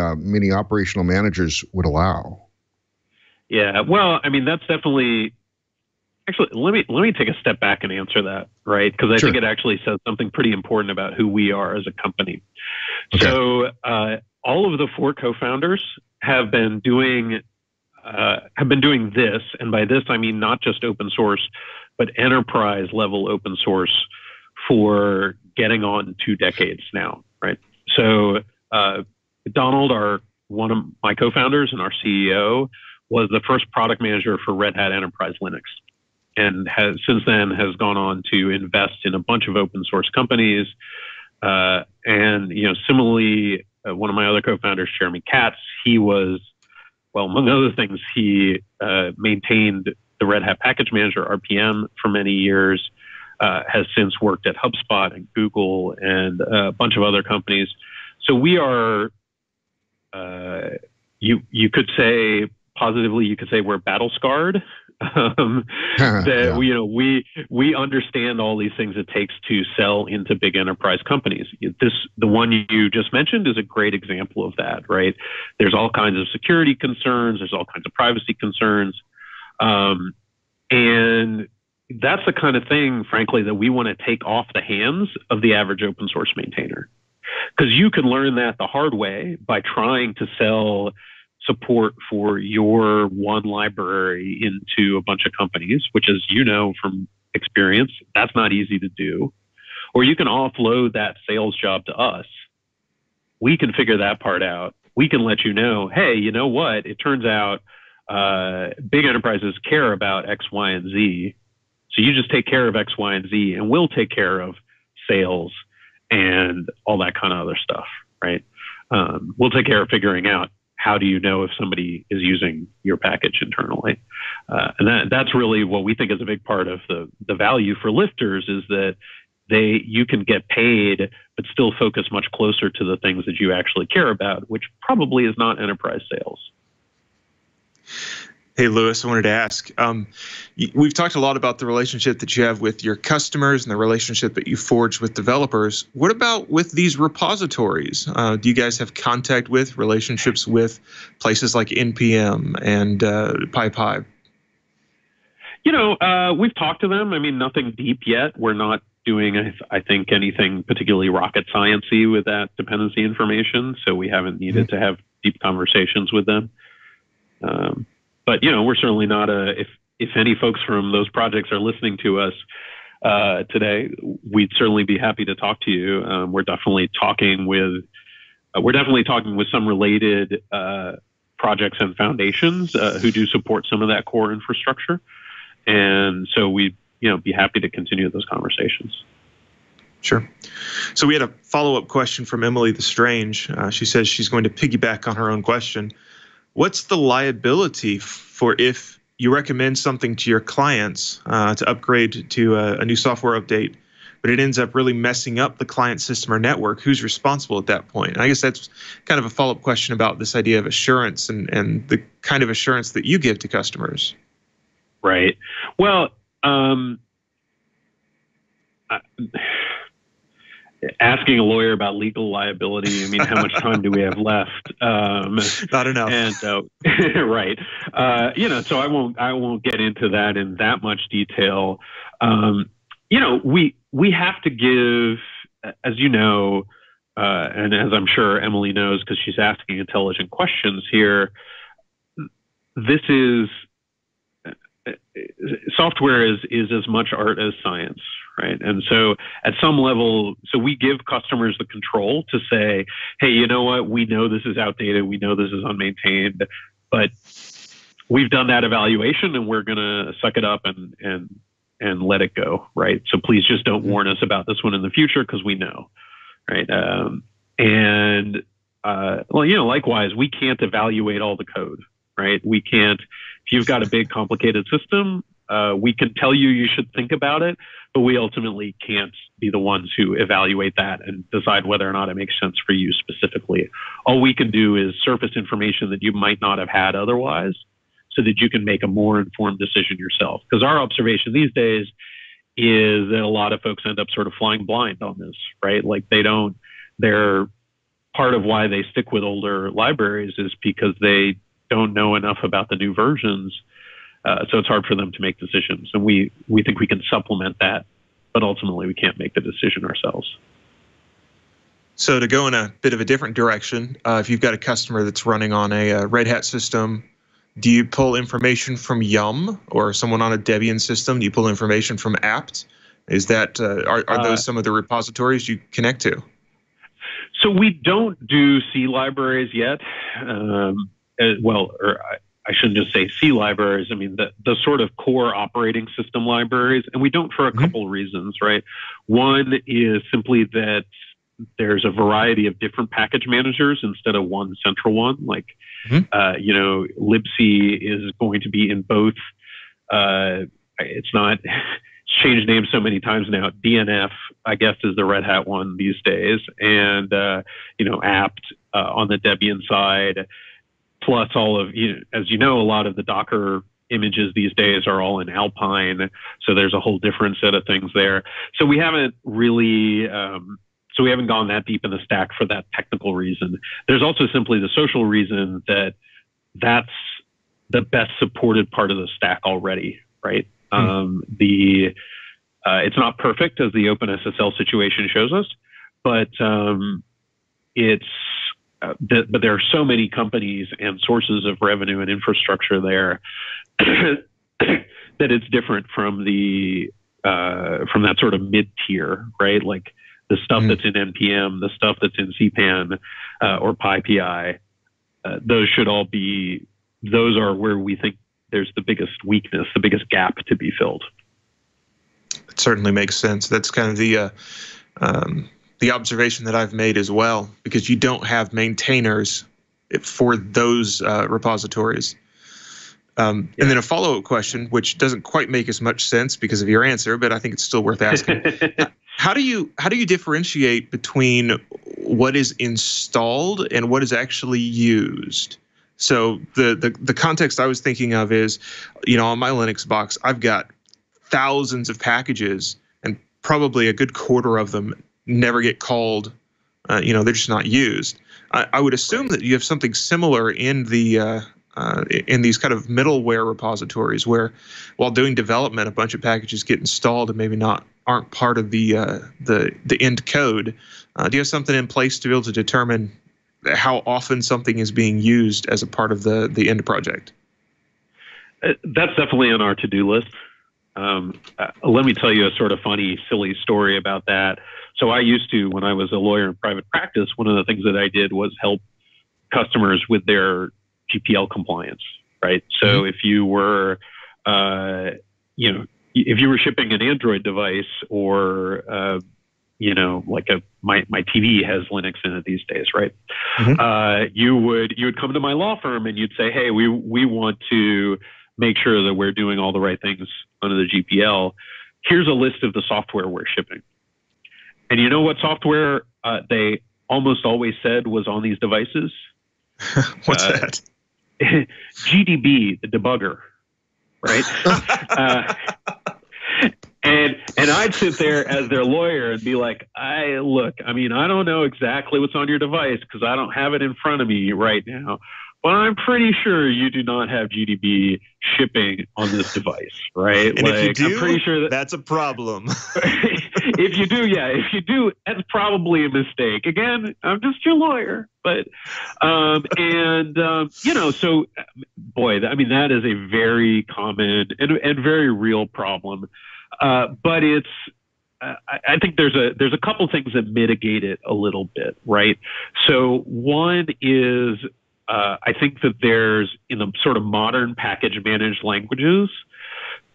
operational managers would allow. Yeah, well, I mean, that's definitely. Actually, let me take a step back and answer that, right? Because I think it actually says something pretty important about who we are as a company. Okay. So all of the 4 co-founders have been doing this, and by this I mean not just open source, but enterprise level open source for getting on 2 decades now, right? So Donald, one of my co-founders and our CEO, was the first product manager for Red Hat Enterprise Linux, and has since then has gone on to invest in a bunch of open source companies. And similarly, one of my other co-founders, Jeremy Katz, he was, well, among other things, he maintained the Red Hat Package Manager, RPM, for many years, has since worked at HubSpot and Google and a bunch of other companies. So we are, you could say, positively, you could say we're battle scarred. We understand all these things it takes to sell into big enterprise companies. The one you just mentioned is a great example of that, right? There's all kinds of security concerns. There's all kinds of privacy concerns. And that's the kind of thing, frankly, that we want to take off the hands of the average open source maintainer. Because you can learn that the hard way by trying to sell support for your one library into a bunch of companies, which, as you know from experience, that's not easy to do. Or you can offload that sales job to us. We can figure that part out. We can let you know, hey, you know what? It turns out big enterprises care about X, Y, and Z. So you just take care of X, Y, and Z, and we'll take care of sales and all that kind of other stuff, right? We'll take care of figuring out how do you know if somebody is using your package internally? And that's really what we think is a big part of the value for lifters, is that you can get paid, but still focus much closer to the things that you actually care about, which probably is not enterprise sales. Hey, Louis, I wanted to ask, we've talked a lot about the relationship that you have with your customers and the relationship that you forge with developers. What about with these repositories? Do you guys have contact with, relationships with places like NPM and PyPy? We've talked to them. I mean, nothing deep yet. We're not doing, I think, anything particularly rocket science-y with that dependency information, so we haven't needed to have deep conversations with them. But we're certainly not if any folks from those projects are listening to us, today, we'd certainly be happy to talk to you. We're definitely talking with some related projects and foundations who do support some of that core infrastructure, and so we'd be happy to continue those conversations. Sure. So we had a follow-up question from Emily the Strange. She says she's going to piggyback on her own question. What's the liability for if you recommend something to your clients to upgrade to a new software update, but it ends up really messing up the client system or network? Who's responsible at that point? And I guess that's kind of a follow-up question about this idea of assurance and the kind of assurance that you give to customers. Right. Well, asking a lawyer about legal liability, I mean, how much time do we have left? Not enough. And right. So I won't get into that in that much detail. We have to give, as you know, and as I'm sure Emily knows because she's asking intelligent questions here, this is software is as much art as science, right? And so at some level, so we give customers the control to say, hey, you know what? We know this is outdated. We know this is unmaintained, but we've done that evaluation and we're going to suck it up and let it go, right? So please just don't warn us about this one in the future because we know, right? Likewise, we can't evaluate all the code, right? We can't. If you've got a big, complicated system, we can tell you should think about it, but we ultimately can't be the ones who evaluate that and decide whether or not it makes sense for you specifically. All we can do is surface information that you might not have had otherwise so that you can make a more informed decision yourself. Because our observation these days is that a lot of folks end up sort of flying blind on this, right? Like they're part of why they stick with older libraries is because they don't know enough about the new versions, so it's hard for them to make decisions. And we think we can supplement that, but ultimately we can't make the decision ourselves. So to go in a bit of a different direction, if you've got a customer that's running on a Red Hat system, do you pull information from Yum or someone on a Debian system? Do you pull information from apt? Is that are those some of the repositories you connect to? So we don't do C libraries yet. I shouldn't just say C libraries. I mean, the sort of core operating system libraries, and we don't for a couple of reasons, right? One is simply that there's a variety of different package managers instead of one central one. Like, libc is going to be in both. It's changed names so many times now. DNF, I guess, is the Red Hat one these days, and apt on the Debian side. Plus all of, as you know, a lot of the Docker images these days are all in Alpine. So there's a whole different set of things there. So we haven't really, we haven't gone that deep in the stack for that technical reason. There's also simply the social reason that that's the best supported part of the stack already, right? It's not perfect as the OpenSSL situation shows us, but but there are so many companies and sources of revenue and infrastructure there that it's different from from that sort of mid-tier, right? Like the stuff that's in NPM, the stuff that's in CPAN or PyPI. Those are where we think there's the biggest weakness, the biggest gap to be filled. It certainly makes sense. That's kind of the observation that I've made as well, because you don't have maintainers for those repositories. And then a follow-up question, which doesn't quite make as much sense because of your answer, but I think it's still worth asking. How do you differentiate between what is installed and what is actually used? So the context I was thinking of is, on my Linux box, I've got thousands of packages, and probably a good quarter of them never get called. They're just not used. I would assume that you have something similar in the in these kind of middleware repositories, where while doing development, a bunch of packages get installed and maybe aren't part of the end code. Do you have something in place to be able to determine how often something is being used as a part of the end project? That's definitely on our to-do list. Let me tell you a sort of funny, silly story about that. So I used to, when I was a lawyer in private practice, one of the things that I did was help customers with their GPL compliance, right? So if you were, if you were shipping an Android device or, like my TV has Linux in it these days, right? You would come to my law firm and you'd say, hey, we want to make sure that we're doing all the right things under the GPL. Here's a list of the software we're shipping. And you know what software they almost always said was on these devices? What's that? GDB, the debugger, right? And I'd sit there as their lawyer and be like, I don't know exactly what's on your device because I don't have it in front of me right now. But I'm pretty sure you do not have GDB shipping on this device, right? And if you do, I'm pretty sure that's a problem. If you do, that's probably a mistake. Again, I'm just your lawyer, but so boy, that is a very common and very real problem. But it's I think there's a couple things that mitigate it a little bit, right? So one is I think that there's, in the sort of modern package managed languages,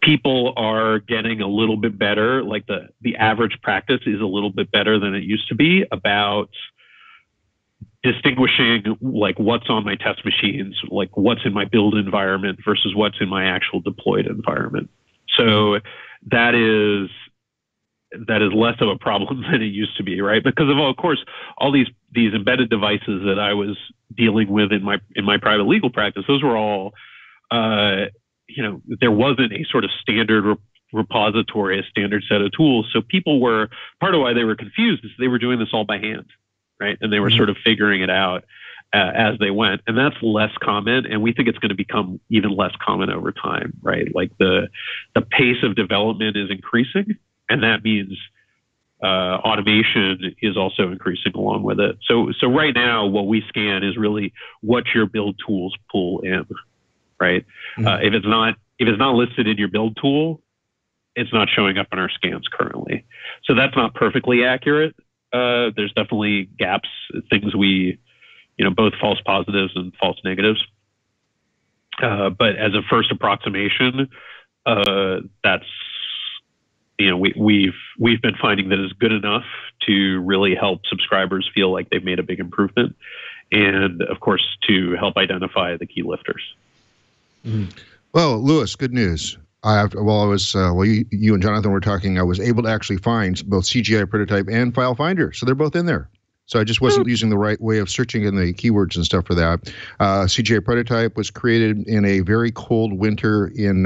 people are getting a little bit better. Like the average practice is a little bit better than it used to be about distinguishing like what's on my test machines, like what's in my build environment versus what's in my actual deployed environment. So that is less of a problem than it used to be, right? Because of course, all these embedded devices that I was dealing with in my private legal practice, those were all, there wasn't a sort of standard repository, a standard set of tools. So people were, part of why they were confused is they were doing this all by hand, right? And they were sort of figuring it out as they went. And that's less common. And we think it's going to become even less common over time, right? Like the pace of development is increasing. And that means automation is also increasing along with it. So right now, what we scan is really what your build tools pull in, right? If it's not listed in your build tool, it's not showing up in our scans currently. So that's not perfectly accurate. There's definitely gaps, things we, both false positives and false negatives. But as a first approximation, that's, we've been finding that it's good enough to really help subscribers feel like they've made a big improvement, and of course to help identify the key lifters. Well, Louis, good news. You and Jonathan were talking, I was able to actually find both CGI Prototype and File Finder, so they're both in there. So I just wasn't using the right way of searching in the keywords and stuff for that. CGI Prototype was created in a very cold winter in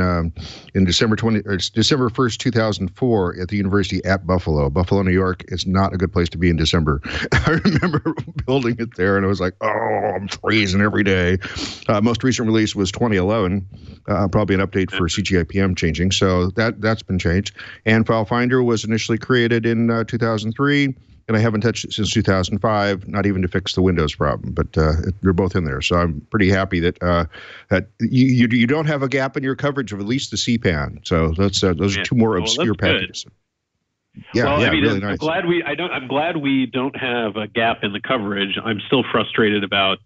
December 1st, 2004 at the University at Buffalo. Buffalo, New York is not a good place to be in December. I remember building it there, and I was like, oh, I'm freezing every day. Most recent release was 2011, probably an update for CGI PM changing. So that's been changed. And File Finder was initially created in 2003. And I haven't touched it since 2005, not even to fix the Windows problem, but they're both in there. So I'm pretty happy that that you don't have a gap in your coverage of at least the CPAN. So those are two more obscure packages. Yeah, really nice. I'm glad we don't have a gap in the coverage. I'm still frustrated about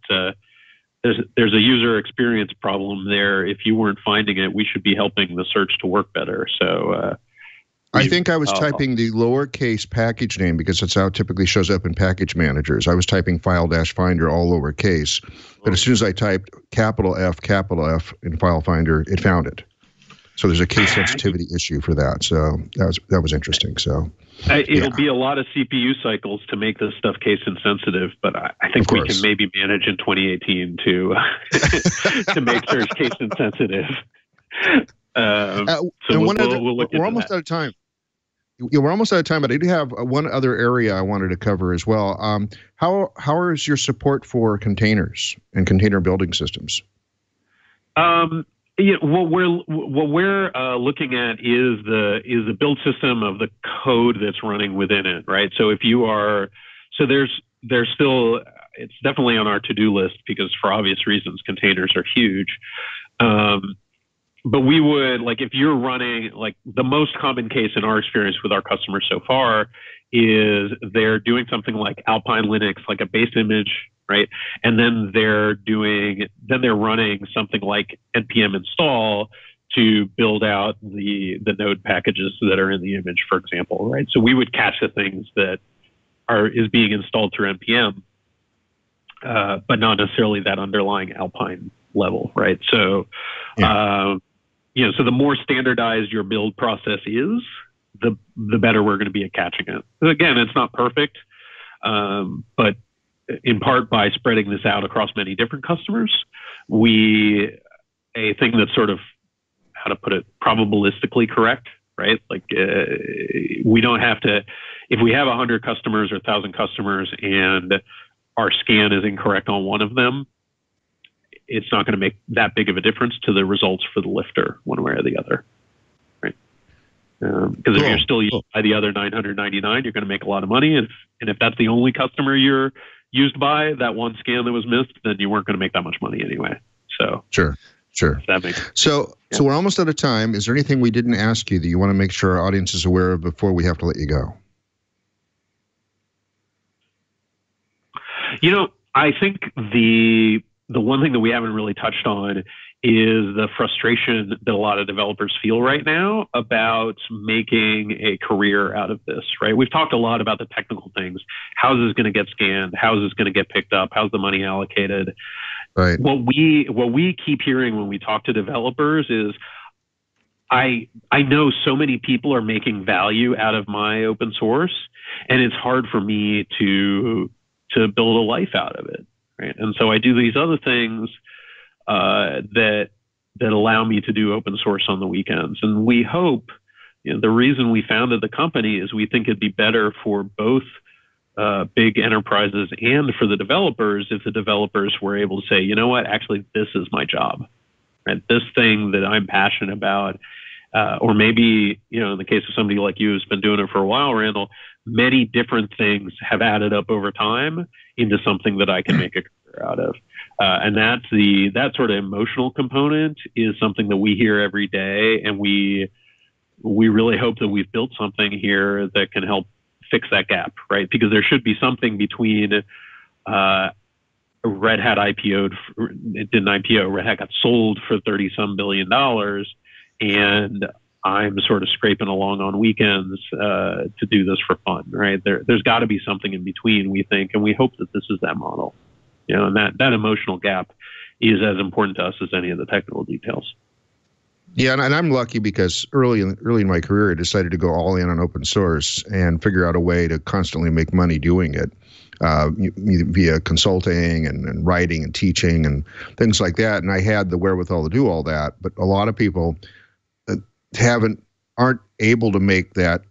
there's a user experience problem there. If you weren't finding it, we should be helping the search to work better. So. I think I was typing the lowercase package name because that's how it typically shows up in package managers. I was typing file-finder all lowercase, but as soon as I typed capital F in File Finder, it found it. So there's a case sensitivity issue for that. So that was interesting. So it'll be a lot of CPU cycles to make this stuff case insensitive, but I think we can maybe manage in 2018 to to make sure it's case insensitive. We're almost out of time. We're almost out of time, but I do have one other area I wanted to cover as well. How is your support for containers and container building systems? What we're looking at is the build system of the code that's running within it, right? So if you are, there's still, it's definitely on our to-do list because for obvious reasons, containers are huge. but we would, like, if you're running, like, the most common case in our experience with our customers so far is they're doing something like Alpine Linux, like a base image, right? And then they're running something like npm install to build out the node packages that are in the image, for example, right? So we would catch the things that is being installed through npm, but not necessarily that underlying Alpine level, right? So, so the more standardized your build process is, the better we're going to be at catching it. Again, it's not perfect, but in part by spreading this out across many different customers, a thing that's sort of, how to put it, probabilistically correct, right? Like, we don't have to, if we have 100 customers or 1,000 customers and our scan is incorrect on one of them, it's not going to make that big of a difference to the results for the lifter one way or the other, right? Because if you're still used by the other 999, you're going to make a lot of money. And if that's the only customer you're used by, that one scan that was missed, then you weren't going to make that much money anyway. So Sure. That makes sense. So we're almost out of time. Is there anything we didn't ask you that you want to make sure our audience is aware of before we have to let you go? I think the one thing that we haven't really touched on is the frustration that a lot of developers feel right now about making a career out of this, right? We've talked a lot about the technical things. How's this going to get scanned? How's this going to get picked up? How's the money allocated? Right. What we keep hearing when we talk to developers is, I know so many people are making value out of my open source, and it's hard for me to build a life out of it, right? And so I do these other things that allow me to do open source on the weekends. And we hope, the reason we founded the company is we think it'd be better for both big enterprises and for the developers if the developers were able to say, you know what, actually, this is my job, right? This thing that I'm passionate about, or maybe, in the case of somebody like you who's been doing it for a while, Randall, many different things have added up over time into something that I can make a career out of. And that sort of emotional component is something that we hear every day. And we really hope that we've built something here that can help fix that gap, right? Because there should be something between Red Hat IPO'd, it didn't IPO, Red Hat got sold for $30-some billion, and I'm sort of scraping along on weekends to do this for fun, right? There's got to be something in between, we think, and we hope that this is that model. And that emotional gap is as important to us as any of the technical details. Yeah, and I'm lucky because early in my career, I decided to go all in on open source and figure out a way to constantly make money doing it via consulting and writing and teaching and things like that. And I had the wherewithal to do all that, but a lot of people aren't able to make that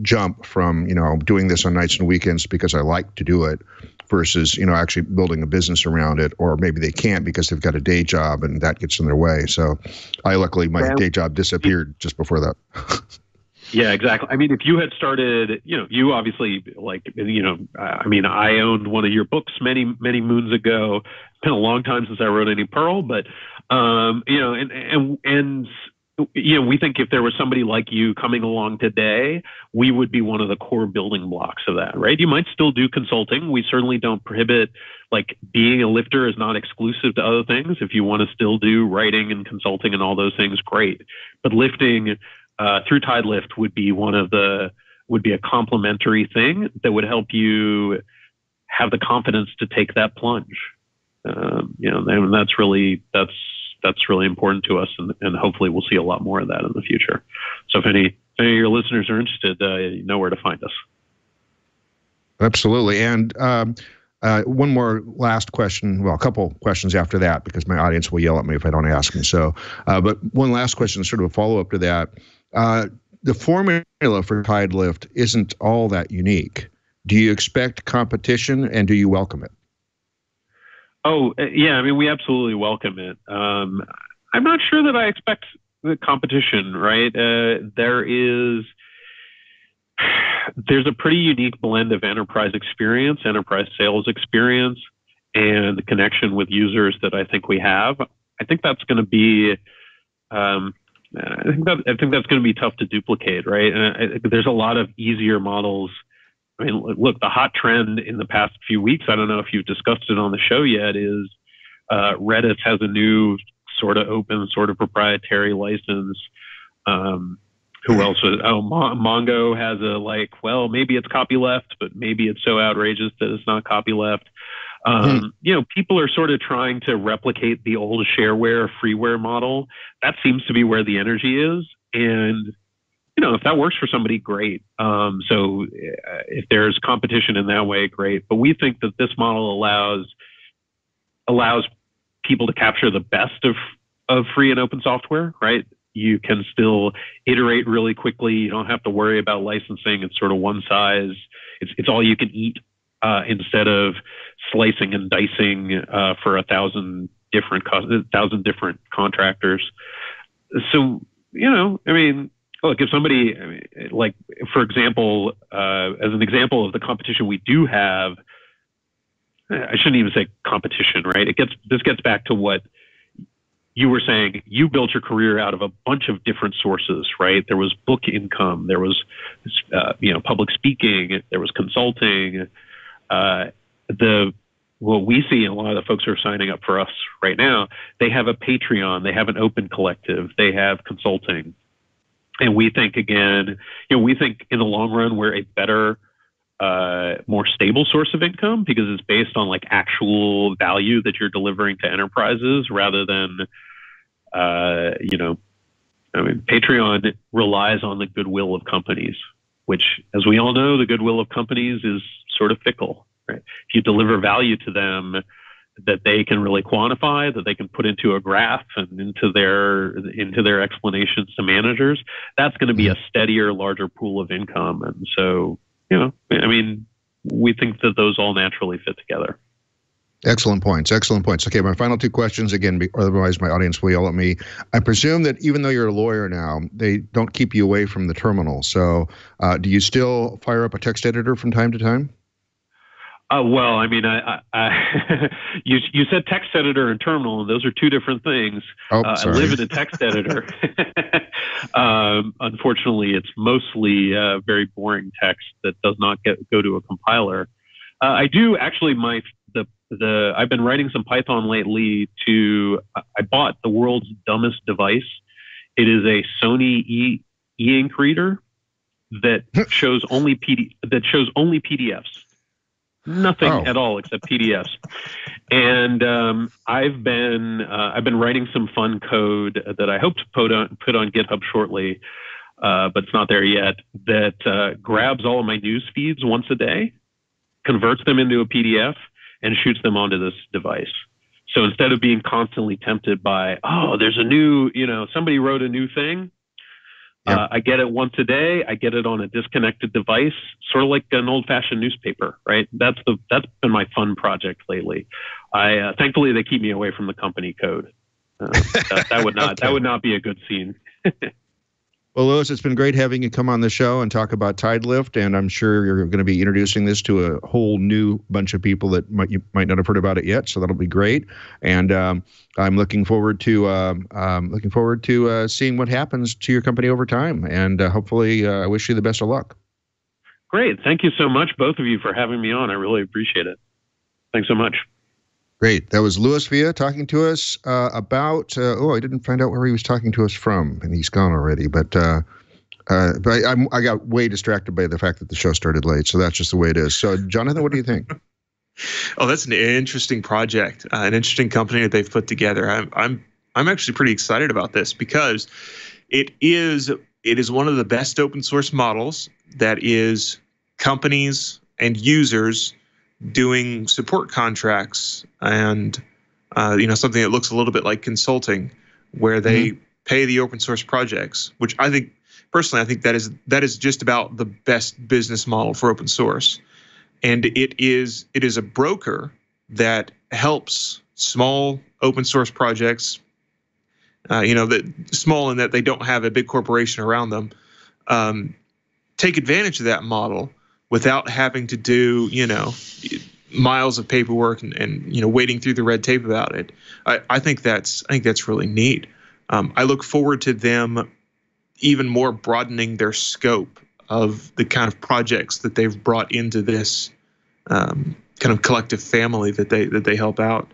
jump from doing this on nights and weekends because I like to do it versus actually building a business around it, or maybe they can't because they've got a day job and that gets in their way. So my day job disappeared just before that. Yeah, exactly. I mean, if you had started, you obviously I owned one of your books many moons ago. It's been a long time since I wrote any Perl, but we think if there was somebody like you coming along today, we would be one of the core building blocks of that, right? You might still do consulting. We certainly don't prohibit, like, being a lifter is not exclusive to other things. If you want to still do writing and consulting and all those things, great. But lifting through Tidelift would be a complementary thing that would help you have the confidence to take that plunge. And that's really important to us, and hopefully we'll see a lot more of that in the future. So if any of your listeners are interested, you know where to find us. Absolutely. And one more last question. Well, a couple questions after that, because my audience will yell at me if I don't ask them. So, but one last question, sort of a follow-up to that. The formula for Tidelift isn't all that unique. Do you expect competition, and do you welcome it? Oh, yeah. I mean, we absolutely welcome it. I'm not sure that I expect the competition, right? There's a pretty unique blend of enterprise experience, enterprise sales experience, and the connection with users that I think we have. I think that's going to be I think that's going to be tough to duplicate, right? And there's a lot of easier models. I mean, look, the hot trend in the past few weeks, I don't know if you've discussed it on the show yet, is Redis has a new sort of open, sort of proprietary license. Who else? Mongo has well, maybe it's copyleft, but maybe it's so outrageous that it's not copyleft. People are sort of trying to replicate the old shareware, freeware model. That seems to be where the energy is. And, if that works for somebody, great. So if there's competition in that way, great. But we think that this model allows people to capture the best of free and open software, right? You can still iterate really quickly. You don't have to worry about licensing. It's sort of one size. It's all you can eat instead of slicing and dicing for 1,000 different contractors. So, look, if somebody, for example, as an example of the competition we do have, I shouldn't even say competition, right? This gets back to what you were saying. You built your career out of a bunch of different sources, right? There was book income, there was, public speaking, there was consulting. What we see, and a lot of the folks who are signing up for us right now, they have a Patreon, they have an open collective, they have consulting. And we think, again, we think in the long run, we're a better, more stable source of income because it's based on actual value that you're delivering to enterprises rather than, Patreon relies on the goodwill of companies, which, as we all know, the goodwill of companies is sort of fickle, right? If you deliver value to them that they can really quantify, that they can put into a graph and into their explanations to managers, that's going to be a steadier, larger pool of income. And so, we think that those all naturally fit together. Excellent points. Excellent points. Okay, my final two questions, again, otherwise my audience will yell at me. I presume that even though you're a lawyer now, they don't keep you away from the terminal. So do you still fire up a text editor from time to time? Well, you said text editor and terminal, and those are two different things. Oh, sorry. I live in a text editor. Unfortunately, it's mostly very boring text that does not go to a compiler. I do actually. I've been writing some Python lately. I bought the world's dumbest device. It is a Sony e-ink reader that shows only PDFs. Nothing at all except PDFs. And I've been writing some fun code that I hope to put on GitHub shortly, but it's not there yet, that grabs all of my news feeds once a day, converts them into a PDF, and shoots them onto this device. So instead of being constantly tempted by, there's a new, somebody wrote a new thing, I get it once a day. I get it on a disconnected device, sort of like an old-fashioned newspaper, right? That's been my fun project lately. Thankfully they keep me away from the company code. That would not be a good scene. Well, Louis, it's been great having you come on the show and talk about Tidelift, and I'm sure you're going to be introducing this to a whole new bunch of people that you might not have heard about it yet. So that'll be great, and I'm looking forward to seeing what happens to your company over time. And hopefully, I wish you the best of luck. Great, thank you so much, both of you, for having me on. I really appreciate it. Thanks so much. Great. That was Louis Villa talking to us about, I didn't find out where he was talking to us from, and he's gone already. But I got way distracted by the fact that the show started late, so that's just the way it is. So, Jonathan, what do you think? Oh, that's an interesting project, an interesting company that they've put together. I'm actually pretty excited about this because it is one of the best open source models that is companies and users doing support contracts and something that looks a little bit like consulting, where they pay the open source projects, which I think that is just about the best business model for open source. And it is a broker that helps small open source projects, that small in that they don't have a big corporation around them, take advantage of that model without having to do, miles of paperwork and waiting through the red tape about it. I think that's really neat. I look forward to them even more broadening their scope of the kind of projects that they've brought into this kind of collective family that they help out.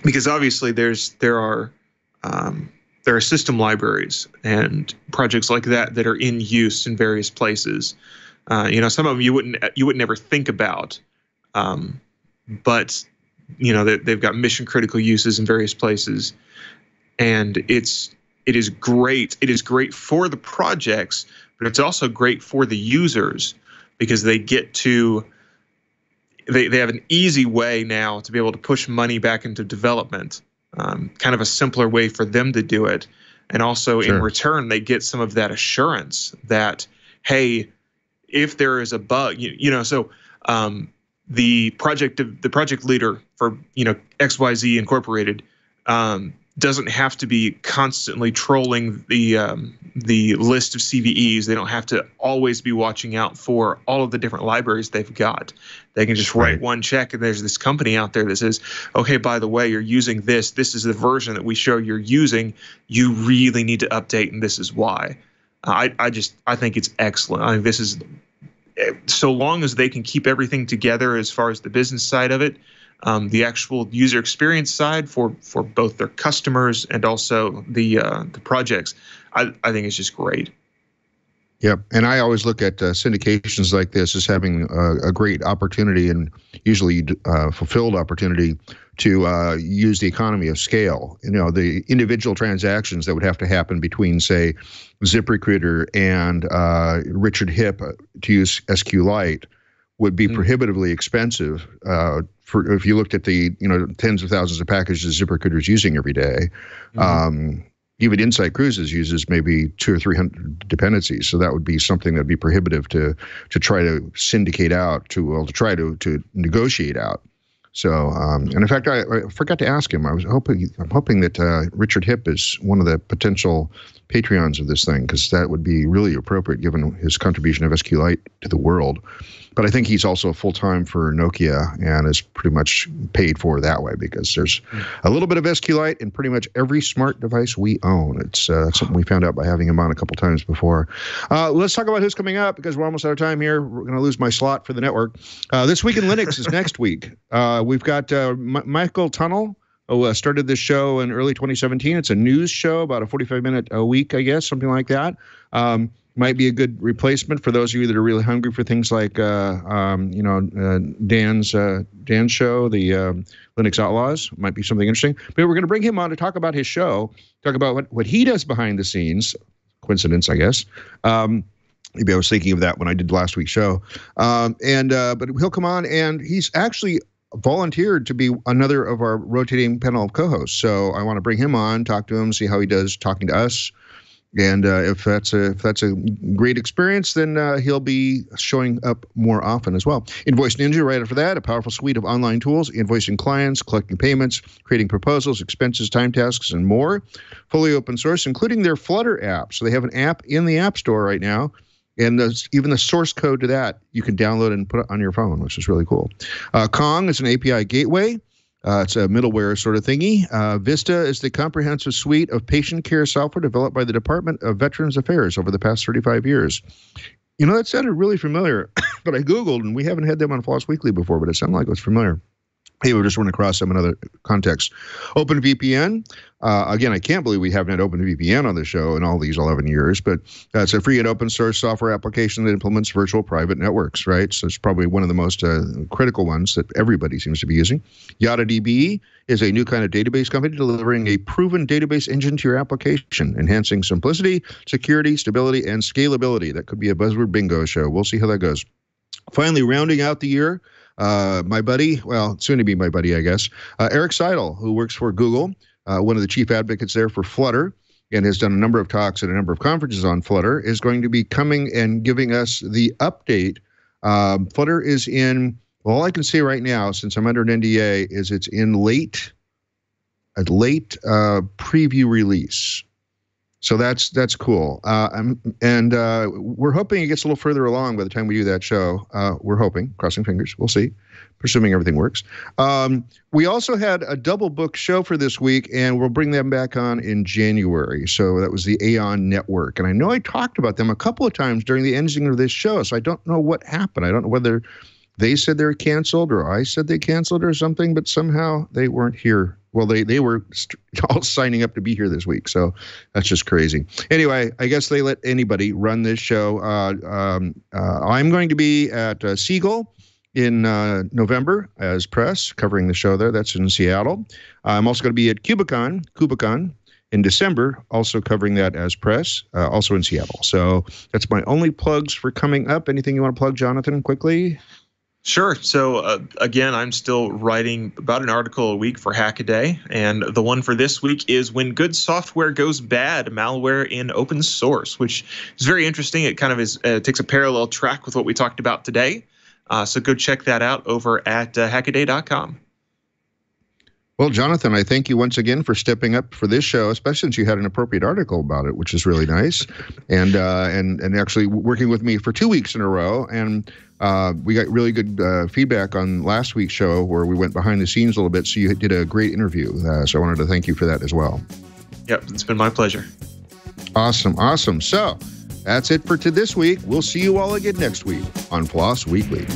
Because obviously there are system libraries and projects like that are in use in various places. Some of them you wouldn't ever think about, but they've got mission critical uses in various places, and it is great. It is great for the projects, but it's also great for the users because they get to. They have an easy way now to be able to push money back into development, kind of a simpler way for them to do it. And also in return, they get some of that assurance that, hey, if there is a bug, so the project leader for, XYZ Incorporated doesn't have to be constantly trolling the list of CVEs. They don't have to always be watching out for all of the different libraries they've got. They can just write one check, and there's this company out there that says, okay, by the way, you're using this. This is the version that we show you're using. You really need to update, and this is why. I think it's excellent. I mean, this is, so long as they can keep everything together as far as the business side of it, the actual user experience side for both their customers and also the projects, I think it's just great. Yep, and I always look at syndications like this as having a great opportunity and usually fulfilled opportunity to use the economy of scale. The individual transactions that would have to happen between, say, ZipRecruiter and Richard Hipp to use SQLite would be prohibitively expensive. If you looked at the tens of thousands of packages ZipRecruiter is using every day. Even Insight Cruises uses maybe 200 or 300 dependencies, so that would be something that would be prohibitive to try to syndicate out, to try to negotiate out. So, and in fact, I forgot to ask him. I'm hoping that Richard Hipp is one of the potential Patreons of this thing, because that would be really appropriate given his contribution of SQLite to the world. But I think he's also full-time for Nokia and is pretty much paid for that way, because there's a little bit of SQLite in pretty much every smart device we own. It's something we found out by having him on a couple times before. Let's talk about who's coming up, because we're almost out of time here. We're going to lose my slot for the network. This Week in Linux is next week. We've got Michael Tunnell, who started this show in early 2017. It's a news show, about a 45-minute a week, I guess, something like that. Might be a good replacement for those of you that are really hungry for things like, Dan's show, the Linux Outlaws. Might be something interesting. But we're going to bring him on to talk about his show, talk about what he does behind the scenes. Coincidence, I guess. Maybe I was thinking of that when I did last week's show. But he'll come on, and he's actually volunteered to be another of our rotating panel of co-hosts. So I want to bring him on, talk to him, see how he does talking to us. And if that's a great experience, then he'll be showing up more often as well. Invoice Ninja, right after that, a powerful suite of online tools, invoicing clients, collecting payments, creating proposals, expenses, time tasks, and more. Fully open source, including their Flutter app. So they have an app in the App Store right now. And even the source code to that, you can download and put it on your phone, which is really cool. Kong is an API gateway. It's a middleware sort of thingy. Vista is the comprehensive suite of patient care software developed by the Department of Veterans Affairs over the past 35 years. That sounded really familiar, but I Googled, and we haven't had them on Floss Weekly before, but it sounded like it was familiar. Hey, we just run across them in other contexts. OpenVPN. Again, I can't believe we haven't had OpenVPN on the show in all these 11 years, but it's a free and open source software application that implements virtual private networks, right? So it's probably one of the most critical ones that everybody seems to be using. YadaDB is a new kind of database company delivering a proven database engine to your application, enhancing simplicity, security, stability, and scalability. That could be a buzzword bingo show. We'll see how that goes. Finally, rounding out the year, my buddy, well, soon to be my buddy, I guess, Eric Seidel, who works for Google, one of the chief advocates there for Flutter, and has done a number of talks at a number of conferences on Flutter, is going to be coming and giving us the update. Flutter is in, well, all I can say right now, since I'm under an NDA, is it's in late preview release. So that's cool. And we're hoping it gets a little further along by the time we do that show. We're hoping, crossing fingers. We'll see, presuming everything works. We also had a double book show for this week, and we'll bring them back on in January. So that was the Aon Network. And I know I talked about them a couple of times during the ending of this show, so I don't know what happened. I don't know whether they said they were canceled or I said they canceled or something, but somehow they weren't here. Well, they were all signing up to be here this week, so that's just crazy. Anyway, I guess they let anybody run this show. I'm going to be at Siegel in November as press, covering the show there. That's in Seattle. I'm also going to be at Kubicon in December, also covering that as press, also in Seattle. So that's my only plugs for coming up. Anything you want to plug, Jonathan, quickly? Sure. So again, I'm still writing about an article a week for Hackaday, and the one for this week is When Good Software Goes Bad, Malware in Open Source, which is very interesting. It kind of takes a parallel track with what we talked about today. So go check that out over at hackaday.com. Well, Jonathan, I thank you once again for stepping up for this show, especially since you had an appropriate article about it, which is really nice, and actually working with me for 2 weeks in a row. And we got really good feedback on last week's show where we went behind the scenes a little bit. So you did a great interview. So I wanted to thank you for that as well. Yep, it's been my pleasure. Awesome. So that's it for this week. We'll see you all again next week on FLOSS Weekly.